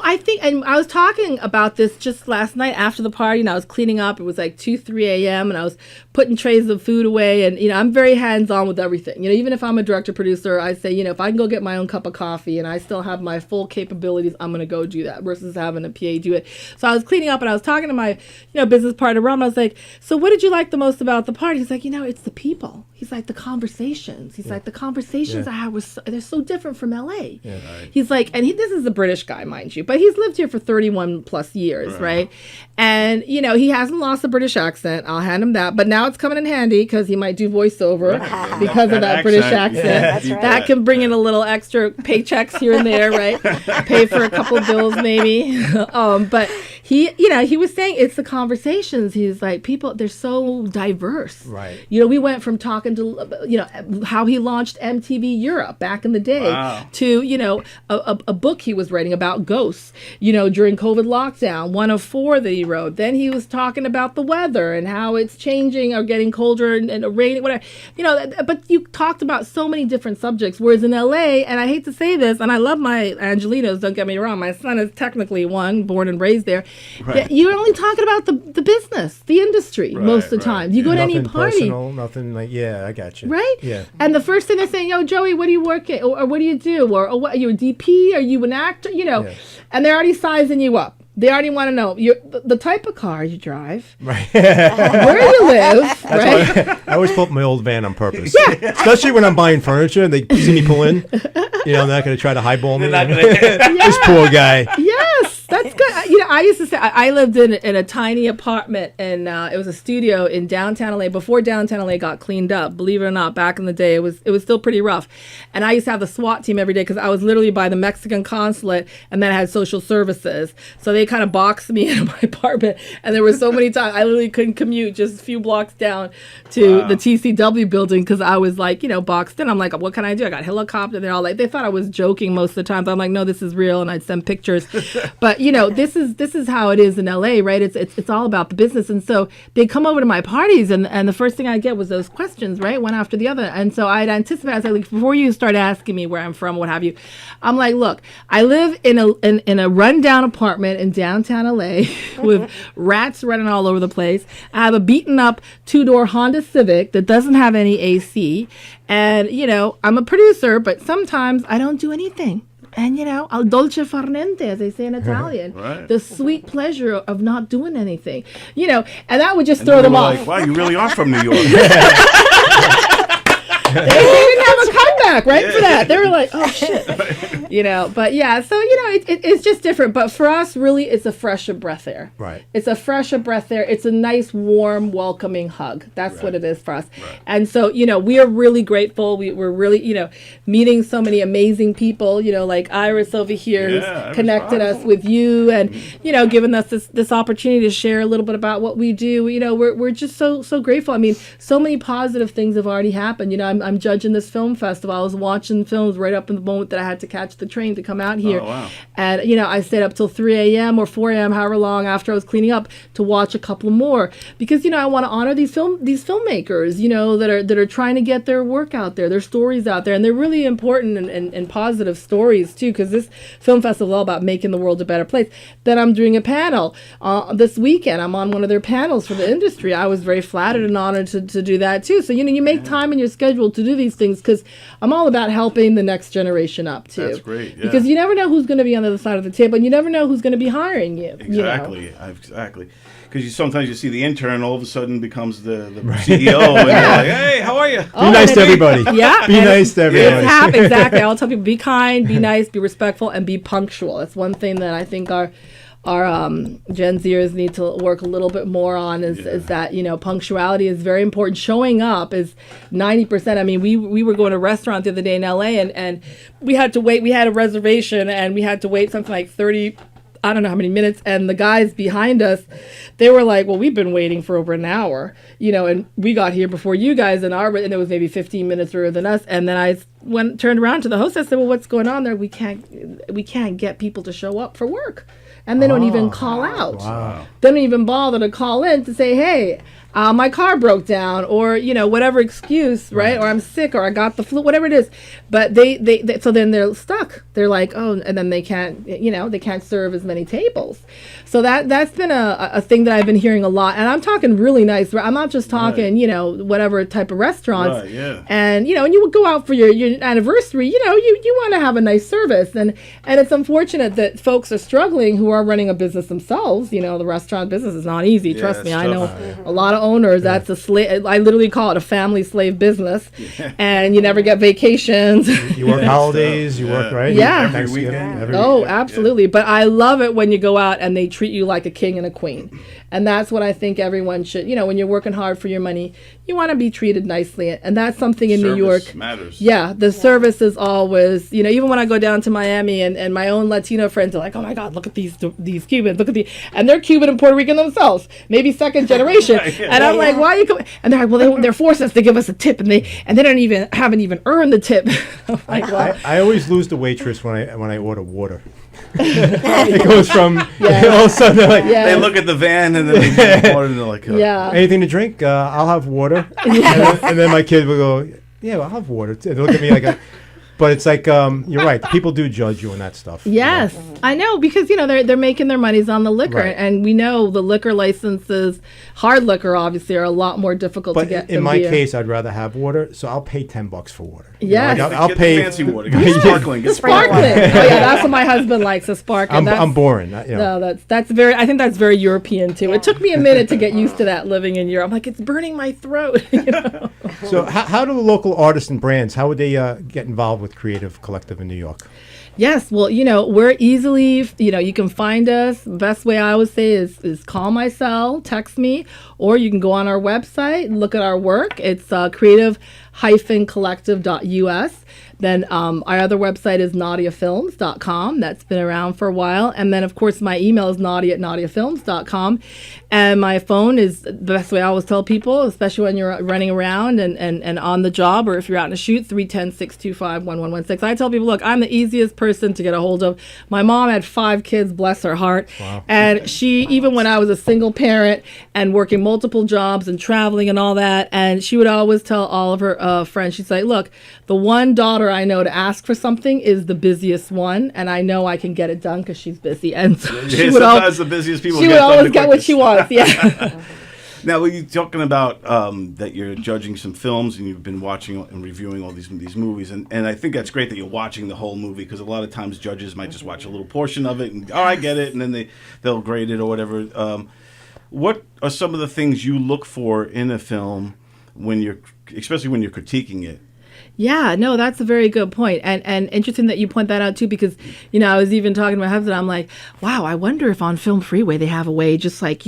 I think, and I was talking about this just last night after the party, and I was cleaning up. It was like 2-3 a.m. and I was putting trays of food away, and I'm very hands-on with everything. Even if I'm a director producer, I say, if I can go get my own cup of coffee and I still have my full capabilities, I'm going to go do that versus having a PA do it. So I was cleaning up and I was talking to my business partner Ron. I was like, so what did you like the most about the party? He's like, it's the people. He's like, the conversations. He's like, the conversations I had they're so different from LA. Yeah, right. He's like, and this is a British guy, mind you, but he's lived here for 31 plus years, right? And, he hasn't lost a British accent. I'll hand him that. But now it's coming in handy because he might do voiceover because of that British accent. Yeah, that's right. That can bring in a little extra paychecks here and there, right? Pay for a couple of bills maybe. But he was saying it's the conversations. He's like, people, they're so diverse. Right. We went from talking to, how he launched MTV Europe back in the day to, a book he was writing about ghosts, during COVID lockdown, one of 4 that he wrote. Then he was talking about the weather and how it's changing or getting colder and raining, whatever. But you talked about so many different subjects, whereas in LA, and I hate to say this, and I love my Angelinos, don't get me wrong, my son is technically one, born and raised there. Right. You're only talking about the business, the industry, most of the time. You go to any party. Personal, nothing like, I got you. Right? Yeah. And the first thing they're saying, Joey, what do you work at? Or what do you do? Or what, are you a DP? Are you an actor? And they're already sizing you up. They already want to know the type of car you drive, right? Where you live, right? I always pull up my old van on purpose, especially when I'm buying furniture and they see me pull in. I'm not going to try to highball me. This poor guy. Yes, that's good. I used to say I lived in a tiny apartment, and it was a studio in downtown LA before downtown LA got cleaned up. Believe it or not, back in the day, it was still pretty rough. And I used to have the SWAT team every day because I was literally by the Mexican consulate, and then I had social services. So they kind of boxed me into my apartment, and there were so many times I literally couldn't commute just a few blocks down to the TCW building because I was like, boxed in. I'm like, what can I do? I got helicopter. They're all like, they thought I was joking most of the time, but I'm like, no, this is real, and I'd send pictures. But But this is how it is in LA, right? It's all about the business. And so they'd come over to my parties, and the first thing I'd get was those questions, right? One after the other. And so I'd anticipate, I was like, before you start asking me where I'm from, what have you, I'm like, look, I live in a rundown apartment in downtown LA with rats running all over the place. I have a beaten up 2-door Honda Civic that doesn't have any AC. And, I'm a producer, but sometimes I don't do anything. And, al dolce far niente, as they say in Italian, Right. the sweet pleasure of not doing anything, and that would just throw them off. Like, wow, you really are from New York. They didn't have a comeback, right, for that. They were like, oh, shit. But yeah, so, it's just different. But for us, really, it's a fresh of breath air. Right. It's a fresh of breath air. It's a nice, warm, welcoming hug. That's what it is for us. Right. And so, we are really grateful. We're really, meeting so many amazing people, like Iris over here, who's connected us with you and, giving us this opportunity to share a little bit about what we do. We're just so grateful. I mean, so many positive things have already happened. I'm judging this film festival. I was watching films right up in the moment that I had to catch the train to come out here. Oh, wow. And, I stayed up till 3 a.m. or 4 a.m., however long after I was cleaning up to watch a couple more. Because, I want to honor these filmmakers, that are trying to get their work out there, their stories out there. And they're really important and positive stories, too, because this film festival is all about making the world a better place. Then I'm doing a panel this weekend. I'm on one of their panels for the industry. I was very flattered and honored to do that, too. So, you make time in your schedule to do these things because I'm all about helping the next generation up, too. That's great, yeah. Because you never know who's going to be on the other side of the table, and you never know who's going to be hiring you. Exactly. Because sometimes you see the intern all of a sudden becomes the CEO, and you're like, hey, how are you? Be nice to everybody. Yeah. Be nice to everybody. Exactly. I'll tell people, be kind, be nice, be respectful, and be punctual. That's one thing that I think our Gen Zers need to work a little bit more on is that, punctuality is very important. Showing up is 90%. I mean, we were going to a restaurant the other day in LA and we had to wait. We had a reservation and we had to wait something like 30, I don't know how many minutes. And the guys behind us, they were like, well, we've been waiting for over an hour, and we got here before you guys and it was maybe 15 minutes earlier than us. And then I turned around to the host. I said, well, what's going on there? We can't get people to show up for work. And they don't even call out. Wow. They don't even bother to call in to say, hey, my car broke down, or whatever excuse, right? Or I'm sick, or I got the flu, whatever it is. But they so then they're stuck. They're like, oh, and then they can't, they can't serve as many tables. So that's been a thing that I've been hearing a lot, and I'm talking really nice. I'm not just talking, whatever type of restaurants. Right, yeah. And and you would go out for your anniversary. You want to have a nice service, and it's unfortunate that folks are struggling who are running a business themselves. The restaurant business is not easy. Yeah, Trust me, it's I know tough. a lot of owners. Yeah. That's a slave. I literally call it a family slave business, and you never get vacations. You work holidays, you work, right? Yeah. Thanksgiving, Every Oh, weekend. absolutely. But I love it when you go out and they treat you like a king and a queen. And that's what I think everyone should, when you're working hard for your money, you want to be treated nicely. And that's something in New York. Matters. Yeah, the service is always, even when I go down to Miami and my own Latino friends are like, oh my God, look at these Cubans, and they're Cuban and Puerto Rican themselves, maybe second generation. And I'm like, why are you coming? And they're like, well, they're forcing us to give us a tip, and they haven't even earned the tip. I'm like, well, I always lose the waitress when I order water. It goes from all of a sudden they're like, They look at the van and then they get water and they're like, yeah. anything to drink? I'll have water. And then my kid will go, yeah, I'll have water. They look at me like, but it's like, you're right. People do judge you on that stuff. Yes, I know, because they're making their monies on the liquor, Right. and we know the liquor licenses, hard liquor obviously, are a lot more difficult But to get. in than my beer. case, I'd rather have water, so I'll pay $10 for water. Yes. I'll Get pay the fancy water. Get the sparkling. Get Sparkling. Oh yeah, that's what my husband likes, a sparkling. I'm boring. No, that's very. I think that's very European too. It took me a minute to get used to that living in Europe. I'm like, it's burning my throat. So how do local artists and brands, how would they get involved with Creative Collective in New York? Yes, well, we're easily, you can find us. Best way I would say is call my cell, text me, or you can go on our website and look at our work. It's creative-collective.us. Then our other website is nadiafilms.com. That's been around for a while. And then, of course, my email is nadia@nadiafilms.com. And my phone is the best way I always tell people, especially when you're running around and on the job, or if you're out in a shoot, 310-625-1116. I tell people, look, I'm the easiest person to get a hold of. My mom had 5 kids, bless her heart. Wow. And she, even when I was a single parent and working multiple jobs and traveling and all that, and she would always tell all of her friends, she'd say, look, the one daughter I know to ask for something is the busiest one, and I know I can get it done because she's busy. And so she would sometimes the busiest people she would always get what she wants. Yeah. Now, when you're talking about that you're judging some films and you've been watching and reviewing all these movies, and I think that's great that you're watching the whole movie, because a lot of times judges might just watch a little portion of it and, I get it, and then they'll grade it or whatever. What are some of the things you look for in a film especially when you're critiquing it? Yeah, no, that's a very good point. And interesting that you point that out too, because, I was even talking to my husband, I'm like, wow, I wonder if on Film Freeway they have a way, just like,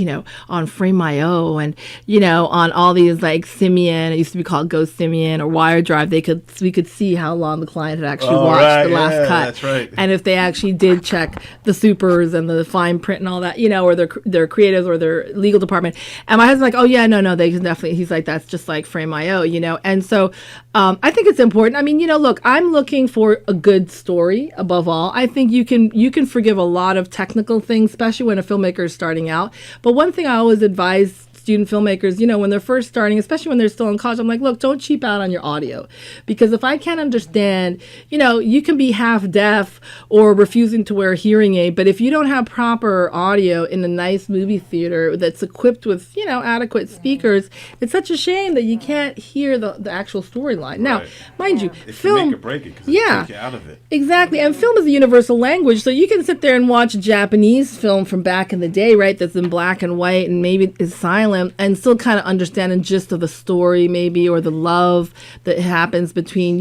on Frame.io and, on all these like Simian, it used to be called Go Simian or Wire Drive, we could see how long the client had actually watched the last cut. That's right. And if they actually did check the supers and the fine print and all that, or their creatives or their legal department. And my husband's like, oh yeah, no, they can definitely, he's like, that's just like Frame.io, And so I think it's important. I mean, look, I'm looking for a good story above all. I think you can forgive a lot of technical things, especially when a filmmaker is starting out. But one thing I always advise student filmmakers, when they're first starting, especially when they're still in college, I'm like, look, don't cheap out on your audio. Because if I can't understand, you can be half deaf or refusing to wear a hearing aid, but if you don't have proper audio in a nice movie theater that's equipped with, adequate speakers, it's such a shame that you can't hear the actual storyline. Now, mind you, If film... you make or break it, because it takes you out of it. Exactly. And film is a universal language, so you can sit there and watch a Japanese film from back in the day, right, that's in black and white and maybe is silent, and still kind of understand the gist of the story maybe, or the love that happens between,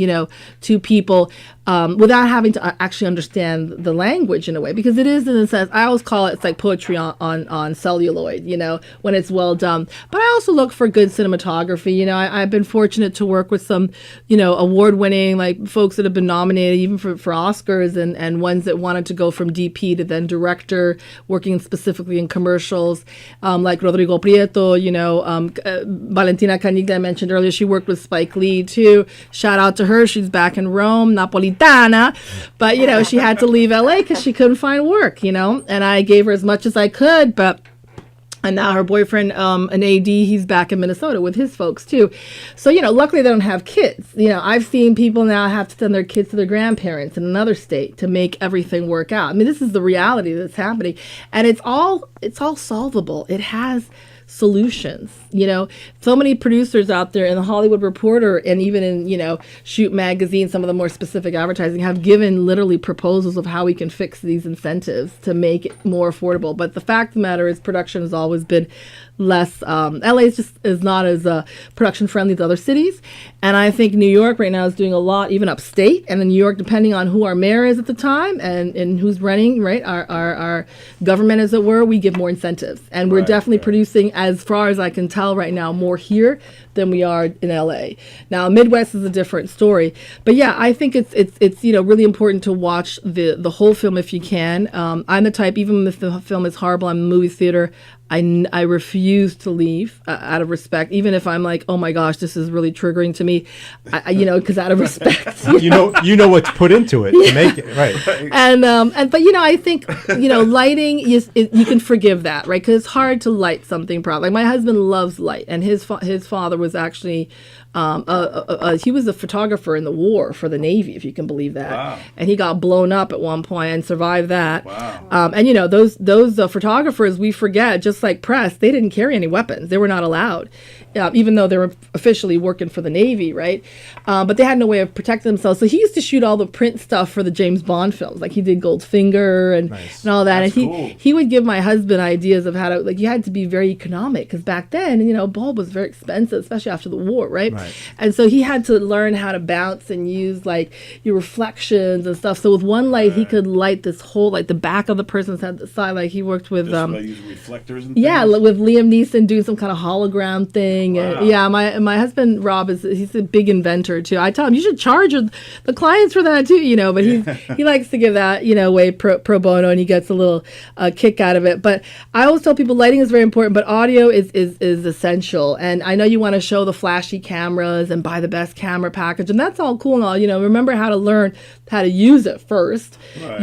two people, without having to actually understand the language in a way, because it is, in a sense, I always call it's like poetry on celluloid, when it's well done. But I also look for good cinematography. I've been fortunate to work with some, award-winning, like folks that have been nominated even for Oscars, and ones that wanted to go from DP to then director, working specifically in commercials, like Rodrigo Prieto, Valentina Caniglia I mentioned earlier. She worked with Spike Lee too. Shout out to her. She's back in Rome, Napolitana. But, she had to leave LA because she couldn't find work, and I gave her as much as I could, and now her boyfriend, an AD, he's back in Minnesota with his folks too. So, luckily they don't have kids. I've seen people now have to send their kids to their grandparents in another state to make everything work out. I mean, this is the reality that's happening. And it's all solvable. It has solutions. So many producers out there in the Hollywood Reporter and even in, Shoot Magazine, some of the more specific advertising have given literally proposals of how we can fix these incentives to make it more affordable. But the fact of the matter is production has always been less, LA is not as production friendly as other cities. And I think New York right now is doing a lot, even upstate. And in New York, depending on who our mayor is at the time and who's running, right, our government, as it were, we give more incentives. And we're definitely producing, as far as I can tell right now, more here than we are in LA. Now, Midwest is a different story. But yeah, I think it's really important to watch the whole film if you can. I'm the type, even if the film is horrible, I'm in the movie theater, I refuse to leave out of respect, even if I'm like, oh my gosh, this is really triggering to me, because out of respect. you know what's put into it to make it right. And but I think lighting you can forgive that, right? Because it's hard to light something properly. Like my husband loves light, and his father was actually he was a photographer in the war for the Navy, if you can believe that. Wow. And he got blown up at one point and survived that. Wow. And those photographers, we forget, just like press, they didn't carry any weapons. They were not allowed, even though they were officially working for the Navy, right? But they had no way of protecting themselves. So he used to shoot all the print stuff for the James Bond films, like he did Goldfinger and all that. That's and cool. he would give my husband ideas of how to, like, you had to be very economic, because back then, bulb was very expensive, especially after the war, right? And so he had to learn how to bounce and use like your reflections and stuff. So with one light, he could light this whole, like the back of the person's head, the side. Like he worked with Just by using reflectors and things? with Liam Neeson doing some kind of hologram thing. learning it. Yeah, my husband Rob he's a big inventor too. I tell him you should charge the clients for that too, but he likes to give that away pro bono, and he gets a little kick out of it. But I always tell people lighting is very important, but audio is essential. And I know you want to show the flashy cameras and buy the best camera package, and that's all cool and all. Remember how to learn how to use it first. Right,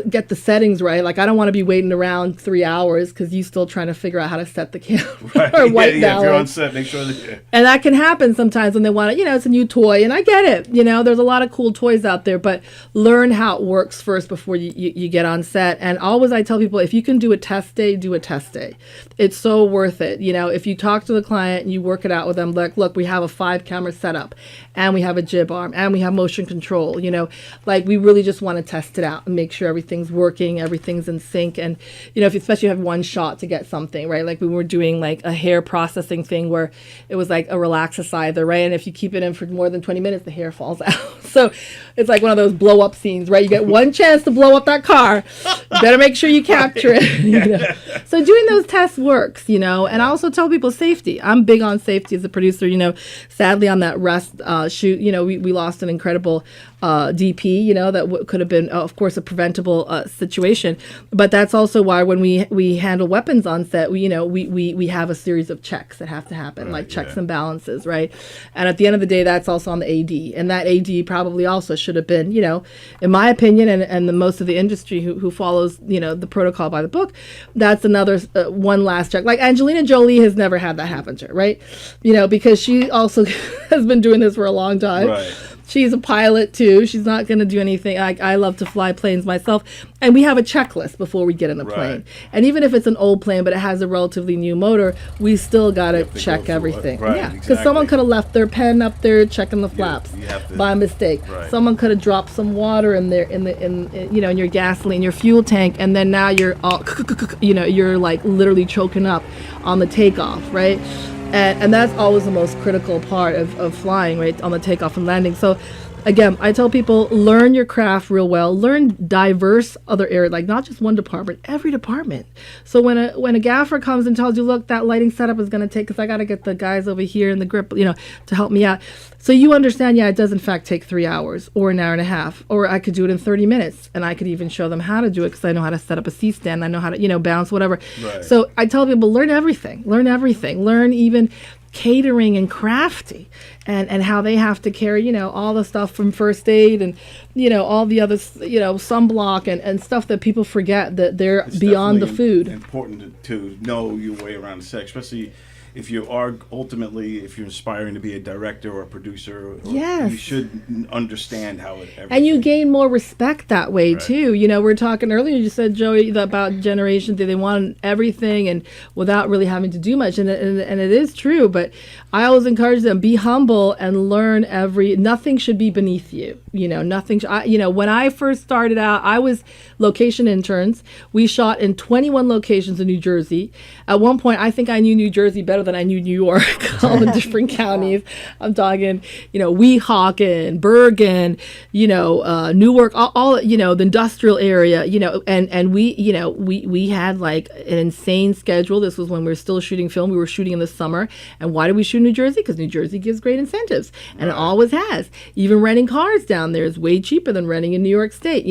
get the settings right. Like I don't want to be waiting around 3 hours because you still trying to figure out how to set the camera or white balance. If you're on set, make sure that. And that can happen sometimes when they want to. It's a new toy, and I get it. There's a lot of cool toys out there, but learn how it works first before you get on set. And always I tell people, if you can do a test day, do a test day. It's so worth it. If you talk to the client and you work it out with them, like, look, we have a 5-camera setup, and we have a jib arm, and we have motion control. Like we really just want to test it out and make sure everything's working, everything's in sync. And if you especially have one shot to get something right, like we were doing like a hair processing thing where it was like a relaxicizer, right? And if you keep it in for more than 20 minutes, the hair falls out. So it's like one of those blow up scenes, right? You get one chance to blow up that car, better make sure you capture it. So doing those tests works, and I also tell people safety. I'm big on safety as a producer. Sadly on that Rust shoot, we lost an incredible DP, that could have been, of course, a preventable situation. But that's also why when we handle weapons on set, we have a series of checks that have to happen, right, like checks and balances, right? And at the end of the day, that's also on the AD. And that AD probably also should have been, in my opinion, and the most of the industry who follows, the protocol by the book, that's another one last check. Like Angelina Jolie has never had that happen to her, right? Because she also has been doing this for a long time. Right. She's a pilot too. She's not going to do anything. I love to fly planes myself. And we have a checklist before we get in a plane. And even if it's an old plane, but it has a relatively new motor, we still got to check everything. Right, yeah. Because someone could have left their pen up there checking the flaps by mistake. Right. Someone could have dropped some water in there in your gasoline, your fuel tank, and then now you're all, you're like literally choking up on the takeoff, right? And that's always the most critical part of flying, right, on the takeoff and landing. So, again, I tell people, learn your craft real well. Learn diverse other areas, like not just one department, every department. So when a gaffer comes and tells you, look, that lighting setup is going to take, because I got to get the guys over here in the grip, to help me out. So you understand, it does in fact take 3 hours or an hour and a half, or I could do it in 30 minutes, and I could even show them how to do it because I know how to set up a C-stand, I know how to, bounce, whatever. Right. So I tell people, learn everything, learn even catering and crafty and how they have to carry, all the stuff from first aid and, all the other, sunblock and stuff that people forget that they're beyond the food. It's important to know your way around the set, especially if you are if you're aspiring to be a director or a producer, yes, you should understand how it. And you gain more respect that way too. We're talking earlier. You said, Joey, about generations. They want everything and without really having to do much, and it is true. But I always encourage them, be humble and learn nothing should be beneath you. Nothing. When I first started out, I was location interns. We shot in 21 locations in New Jersey. At one point, I think I knew New Jersey better than I knew New York, all the different counties. I'm talking, Weehawken, Bergen, Newark, all the industrial area, and we had like an insane schedule. This was when we were still shooting film. We were shooting in the summer. And why did we shoot in New Jersey? Because New Jersey gives great incentives, and it always has. Even renting cars down there is way cheaper than renting in New York State,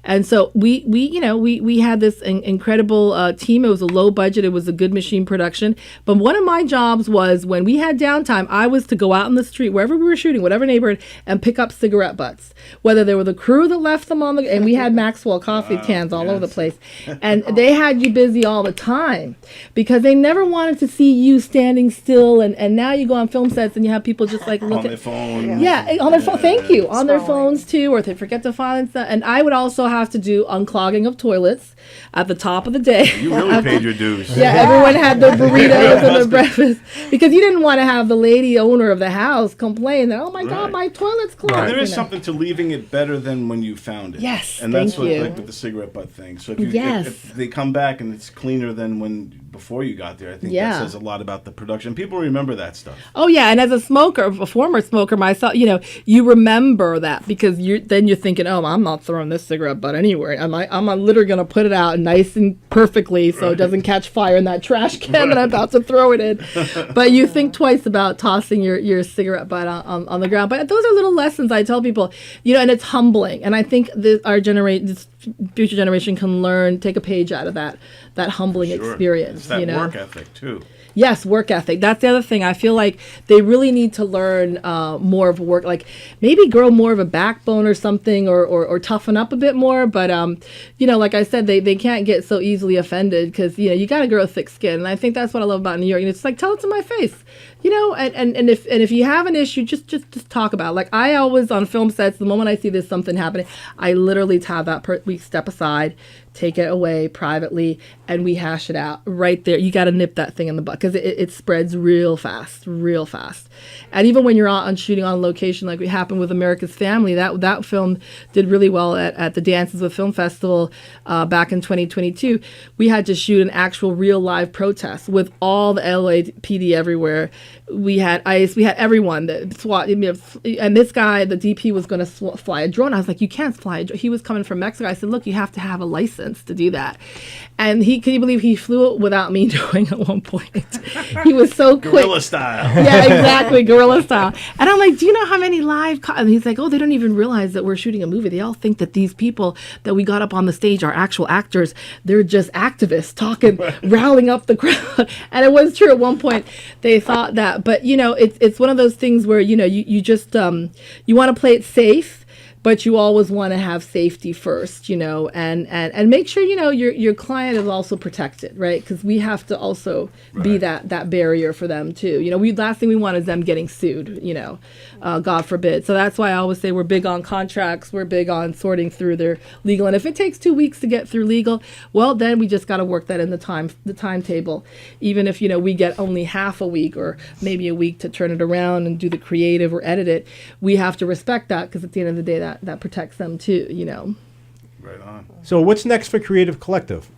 And so we had this incredible team. It was a low budget. It was a good machine production. But one of my jobs was when we had downtime, I was to go out in the street, wherever we were shooting, whatever neighborhood, and pick up cigarette butts. Whether they were the crew that left them and we had Maxwell coffee cans all over the place. And they had you busy all the time because they never wanted to see you standing still. And now you go on film sets and you have people just like look on their phone. Yeah, on their phone. Thank you. On their phones too, or if they forget to file and stuff. And I would also have to do unclogging of toilets at the top of the day. You really paid your dues. Yeah, everyone had their burritos and their breakfast because you didn't want to have the lady owner of the house complain that, oh my God, my toilet's clogged. Right. There is something to leaving it better than when you found it. Yes, and that's thank you. Like with the cigarette butt thing. So if they come back and it's cleaner than when before you got there. I think Yeah. that says a lot about the production. People remember that stuff. Oh yeah, and as a smoker, a former smoker myself, you remember that because you're thinking, oh, I'm not throwing this cigarette butt anywhere. I'm literally gonna put it out nice and perfectly so it doesn't catch fire in that trash can that I'm about to throw it in. But you think twice about tossing your cigarette butt on the ground. But those are little lessons I tell people, and it's humbling. And I think this future generation can learn, take a page out of that humbling experience. It's that work ethic too. Yes, work ethic. That's the other thing. I feel like they really need to learn more of work, like maybe grow more of a backbone or something, or toughen up a bit more. But like I said, they can't get so easily offended because you got to grow thick skin. And I think that's what I love about New York. And it's like, tell it to my face, and if you have an issue, just talk about it. Like I always on film sets, the moment I see there's something happening, I literally have we step aside, take it away privately, and we hash it out right there. You got to nip that thing in the butt because it spreads real fast. And even when you're on shooting on location, like we happened with America's Family, that film did really well at the Dances with Film Festival back in 2022. We had to shoot an actual real live protest with all the LAPD everywhere. We had ICE, we had everyone, the SWAT, and this guy, the DP, was going to fly a drone. I was like, you can't fly a drone. He was coming from Mexico. I said, look, you have to have a license to do that. And can you believe he flew it without me doing at one point? He was so quick. Guerrilla style. Yeah, exactly, guerrilla style. And I'm like, do you know how many and he's like, oh, they don't even realize that we're shooting a movie. They all think that these people that we got up on the stage are actual actors. They're just activists talking, rallying up the crowd. And it was true at one point. They thought that. But, it's one of those things where, you just, you want to play it safe, but you always want to have safety first, and make sure, your client is also protected, right? Because we have to also be that barrier for them too. Last thing we want is them getting sued, God forbid. So that's why I always say we're big on contracts. We're big on sorting through their legal. And if it takes 2 weeks to get through legal, well, then we just got to work that in the timetable. Even if, we get only half a week or maybe a week to turn it around and do the creative or edit it, we have to respect that because at the end of the day, that protects them too, Right on. So what's next for Creative Collective?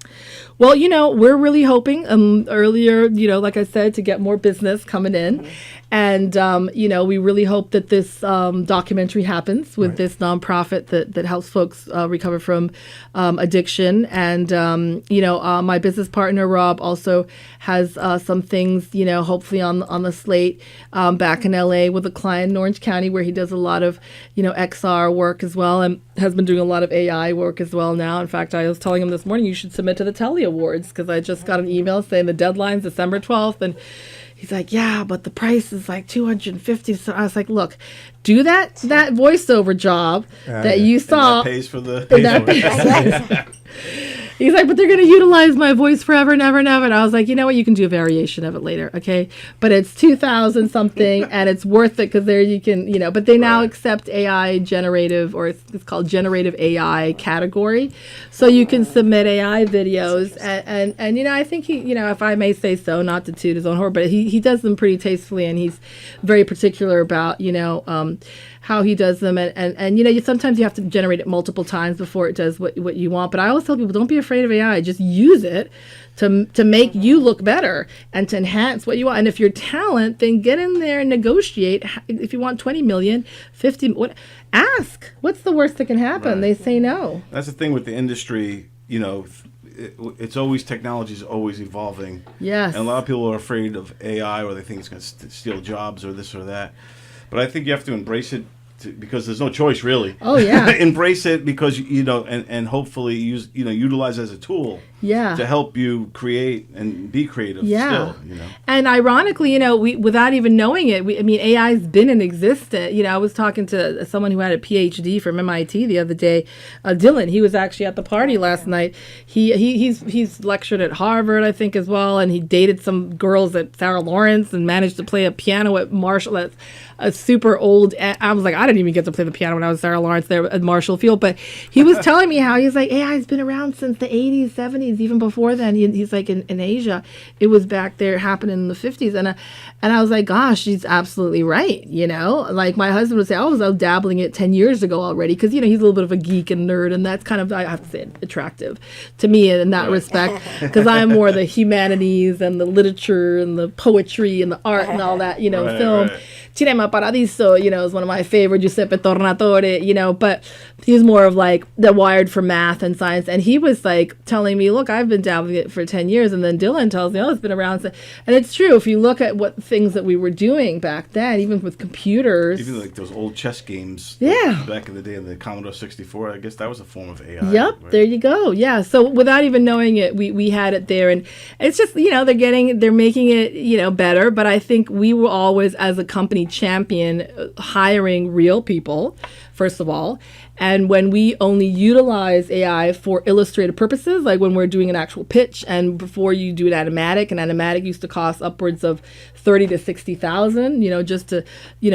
Well, we're really hoping earlier, like I said, to get more business coming in. And, we really hope that this documentary happens with this nonprofit that helps folks recover from addiction. And, my business partner, Rob, also has some things, hopefully on the slate back in LA with a client in Orange County where he does a lot of, XR work as well and has been doing a lot of AI work as well now. In fact, I was telling him this morning, you should submit to the Telly Awards because I just got an email saying the deadline's December 12th. And he's like, yeah, but the price is like $250. So I was like, look, do that voiceover job that you saw. And that pays for the. He's like, but they're going to utilize my voice forever and ever and ever. And I was like, you know what? You can do a variation of it later, okay? But it's 2,000 something, and it's worth it because there you can, But they now accept AI generative, or it's called generative AI category, so you can submit AI videos. And I think he, if I may say so, not to toot his own horn, but he does them pretty tastefully, and he's very particular about, how he does them, and sometimes you have to generate it multiple times before it does what you want. But I always tell people, don't be afraid of AI. Just use it to make you look better and to enhance what you want. And if you're talent, then get in there and negotiate. If you want 20 million, 50, ask. What's the worst that can happen? They say no. That's the thing with the industry. It's always, technology is always evolving. Yes. And a lot of people are afraid of AI, or they think it's going to steal jobs or this or that. But I think you have to embrace it because there's no choice, really. Oh, yeah. Embrace it because, and hopefully utilize it as a tool to help you create and be creative still. And ironically, without even knowing it, AI's been in existence. I was talking to someone who had a PhD from MIT the other day, Dylan. He was actually at the party last night. He's lectured at Harvard, I think, as well, and he dated some girls at Sarah Lawrence and managed to play a piano at Marshall. That's a super old. I was like, I didn't didn't even get to play the piano when I was Sarah Lawrence there at Marshall Field, but he was telling me how he's like, AI's been around since the 80s, 70s, even before then. He's like, in Asia, it was back there happening in the 50s. And I was like, gosh, she's absolutely right. Like my husband would say, I was out dabbling it 10 years ago already. Cause he's a little bit of a geek and nerd. And that's kind of, I have to say, attractive to me in that respect. Cause I'm more the humanities and the literature and the poetry and the art and all that, film. Right. Cinema Paradiso, is one of my favorite, Giuseppe Tornatore, but he was more of like the wired for math and science. And he was like telling me, look, I've been dabbling it for 10 years. And then Dylan tells me, it's been around. And it's true. If you look at what things that we were doing back then, even with computers. Even like those old chess games. Yeah. Back in the day in the Commodore 64, I guess that was a form of AI. Yep. Right? There you go. Yeah. So without even knowing it, we had it there. And it's just, they're making it, better. But I think we were always, as a company, champion hiring real people, first of all. And when we only utilize AI for illustrative purposes, like when we're doing an actual pitch, and before you do an animatic used to cost upwards of 30 to 60,000, just to,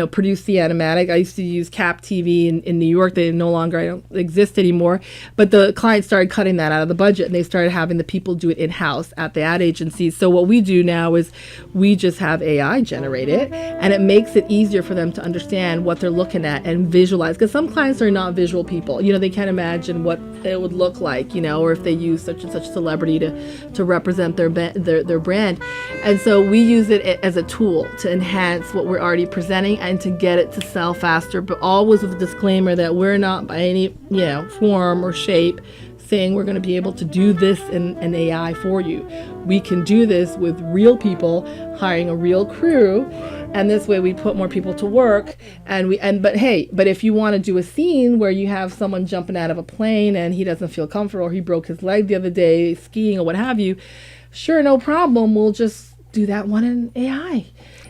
produce the animatic. I used to use Cap TV in New York. They no longer don't exist anymore. But the clients started cutting that out of the budget, and they started having the people do it in-house at the ad agencies. So what we do now is we just have AI generate it, and it makes it easier for them to understand what they're looking at and visualize. Because some clients are not visual people. They can't imagine what it would look like, or if they use such and such celebrity to represent their brand. And so we use it as a tool to enhance what we're already presenting and to get it to sell faster, but always with a disclaimer that we're not by any, form or shape saying we're going to be able to do this in an AI for you. We can do this with real people, hiring a real crew, and this way we put more people to work. But if you want to do a scene where you have someone jumping out of a plane and he doesn't feel comfortable, or he broke his leg the other day skiing or what have you, sure, no problem. We'll just do that one in AI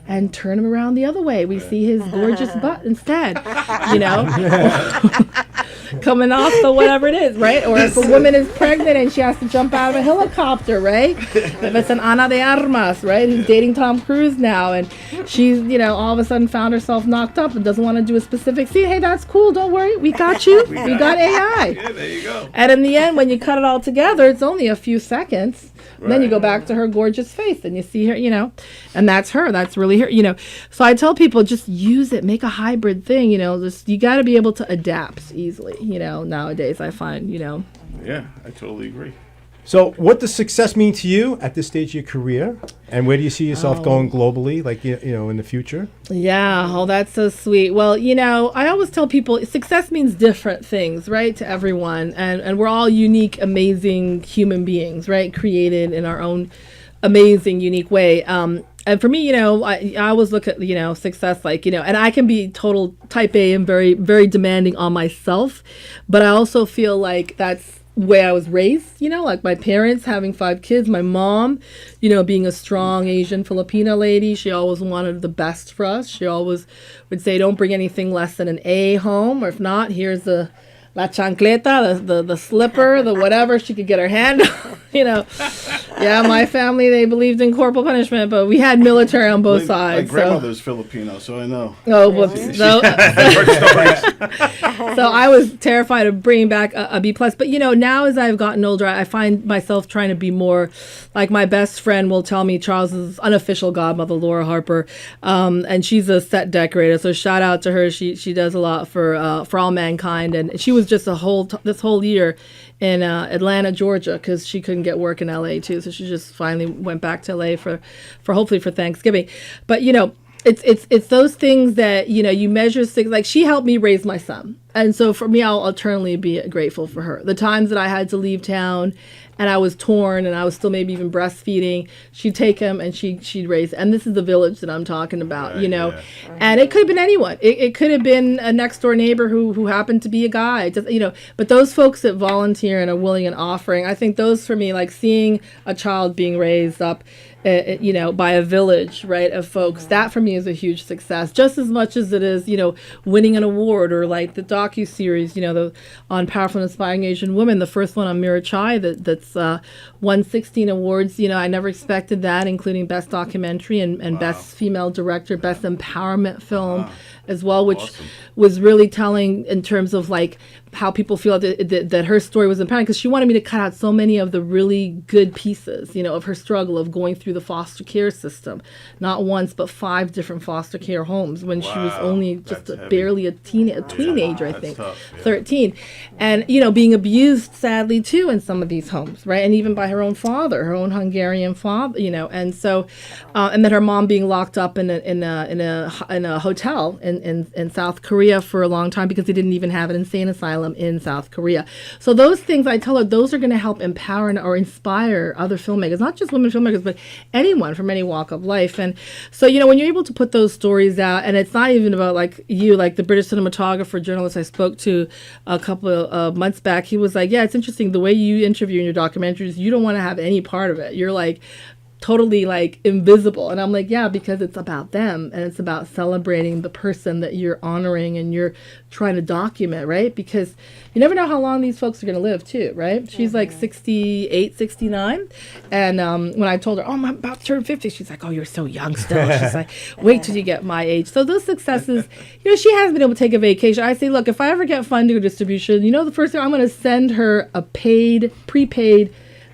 and turn him around the other way. We see his gorgeous butt instead, coming off the whatever it is, right? Or if a woman is pregnant and she has to jump out of a helicopter, right? If it's an Ana de Armas, right, who's dating Tom Cruise now, and she's, all of a sudden found herself knocked up and doesn't want to do a specific scene. Hey, that's cool. Don't worry. We got you. we got AI. Yeah, there you go. And in the end, when you cut it all together, it's only a few seconds. Right. Then you go back to her gorgeous face and you see her, and that's her. That's really her, So I tell people, just use it. Make a hybrid thing, you got to be able to adapt easily, nowadays, I find, Yeah, I totally agree. So what does success mean to you at this stage of your career? And where do you see yourself going globally, like, in the future? Yeah, that's so sweet. Well, I always tell people success means different things, right, to everyone. And we're all unique, amazing human beings, right, created in our own amazing, unique way. And for me, I always look at, success like, and I can be total type A and very, very demanding on myself. But I also feel like that's way I was raised, like my parents having 5 kids, my mom, being a strong Asian Filipina lady. She always wanted the best for us. She always would say, don't bring anything less than an A home, or if not, here's the la chancleta, the slipper, the whatever she could get her hand on, Yeah, my family, they believed in corporal punishment, but we had military on both sides. My grandmother's Filipino, so I know. Oh, whoops. So I was terrified of bringing back a B+. But, now as I've gotten older, I find myself trying to be more like my best friend will tell me, Charles's unofficial godmother, Laura Harper, and she's a set decorator. So shout out to her. She does a lot for all mankind. And she was just this whole year in Atlanta, Georgia, because she couldn't get work in LA too. So she just finally went back to LA for hopefully for Thanksgiving. But it's those things that you measure things like she helped me raise my son, and so for me, I'll eternally be grateful for her. The times that I had to leave town and I was torn and I was still maybe even breastfeeding, she'd take him and she'd raise. And this is the village that I'm talking about, right, Yeah. And it could have been anyone. It could have been a next door neighbor who happened to be a guy, but those folks that volunteer and are willing and offering, I think those for me, like seeing a child being raised up, by a village, right, of folks, that for me is a huge success, just as much as it is, winning an award or like the docu-series, on powerful and inspiring Asian women. The first one on Mira Chai that's won 16 awards. I never expected that, including Best Documentary and Best Female Director, Best Empowerment Film as well, which was really telling in terms of like how people feel that her story was empowering, because she wanted me to cut out so many of the really good pieces, of her struggle of going through the foster care system, not once but 5 different foster care homes when she was only just barely a teenager, I think, 13, and being abused sadly too in some of these homes, right, and even by her own father, her own Hungarian father, and so, and then her mom being locked up in a hotel in South Korea for a long time because they didn't even have an insane asylum in South Korea. So those things, I tell her, those are going to help empower or inspire other filmmakers, not just women filmmakers, but anyone from any walk of life. And so, when you're able to put those stories out, and it's not even about like the British cinematographer journalist I spoke to a couple of months back, he was like, yeah, it's interesting the way you interview in your documentaries, you don't want to have any part of it. You're like totally like invisible. And I'm like, yeah, because it's about them and it's about celebrating the person that you're honoring and you're trying to document, right? Because you never know how long these folks are going to live too, right? She's like 68, 69. And when I told her, oh, I'm about to turn 50, she's like, oh, you're so young still. She's like, wait till you get my age. So those successes, she has been able to take a vacation. I say, look, if I ever get funding or distribution, the first thing I'm going to send her a prepaid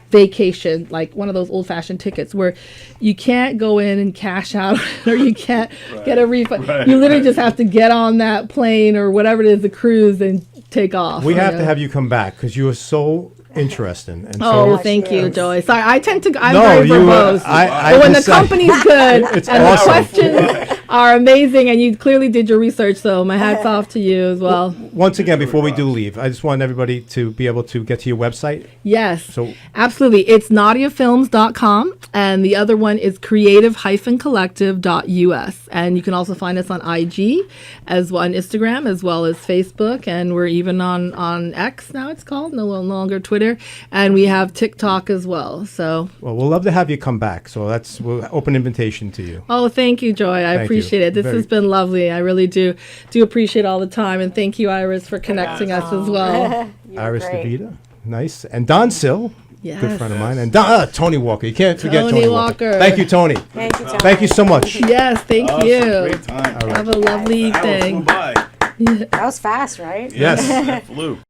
vacation, like one of those old-fashioned tickets where you can't go in and cash out or you can't get a refund. You literally just have to get on that plane or whatever it is, the cruise, and take off. We have to have you come back because you are so interesting. And thank you, Joy. Sorry, I'm no, very verbose. But when the company's good it's and awesome. the questions are amazing, and you clearly did your research, so my hat's off to you as well. Once again, before we do leave, I just want everybody to be able to get to your website. Yes, So absolutely. It's nadiafilms.com, and the other one is creative-collective.us. And you can also find us on IG, as well on Instagram, as well as Facebook, and we're even on X now, it's called, no longer Twitter, and we have TikTok as well. So, well, we'll love to have you come back. So we'll open invitation to you. oh, thank you, Joy. I appreciate it. This has been lovely. I really do appreciate all the time, and thank you, Iris, for connecting us as well. Iris DeVita, nice, and Don Sill, Yes. good friend of mine, and Tony Walker. You can't forget Tony Tony Walker. Walker. Thank you, Tony. Thank you, Tom. Thank you so much. Yes, thank you. Great time. Have a lovely evening. That was fast, right? Yes. Flew.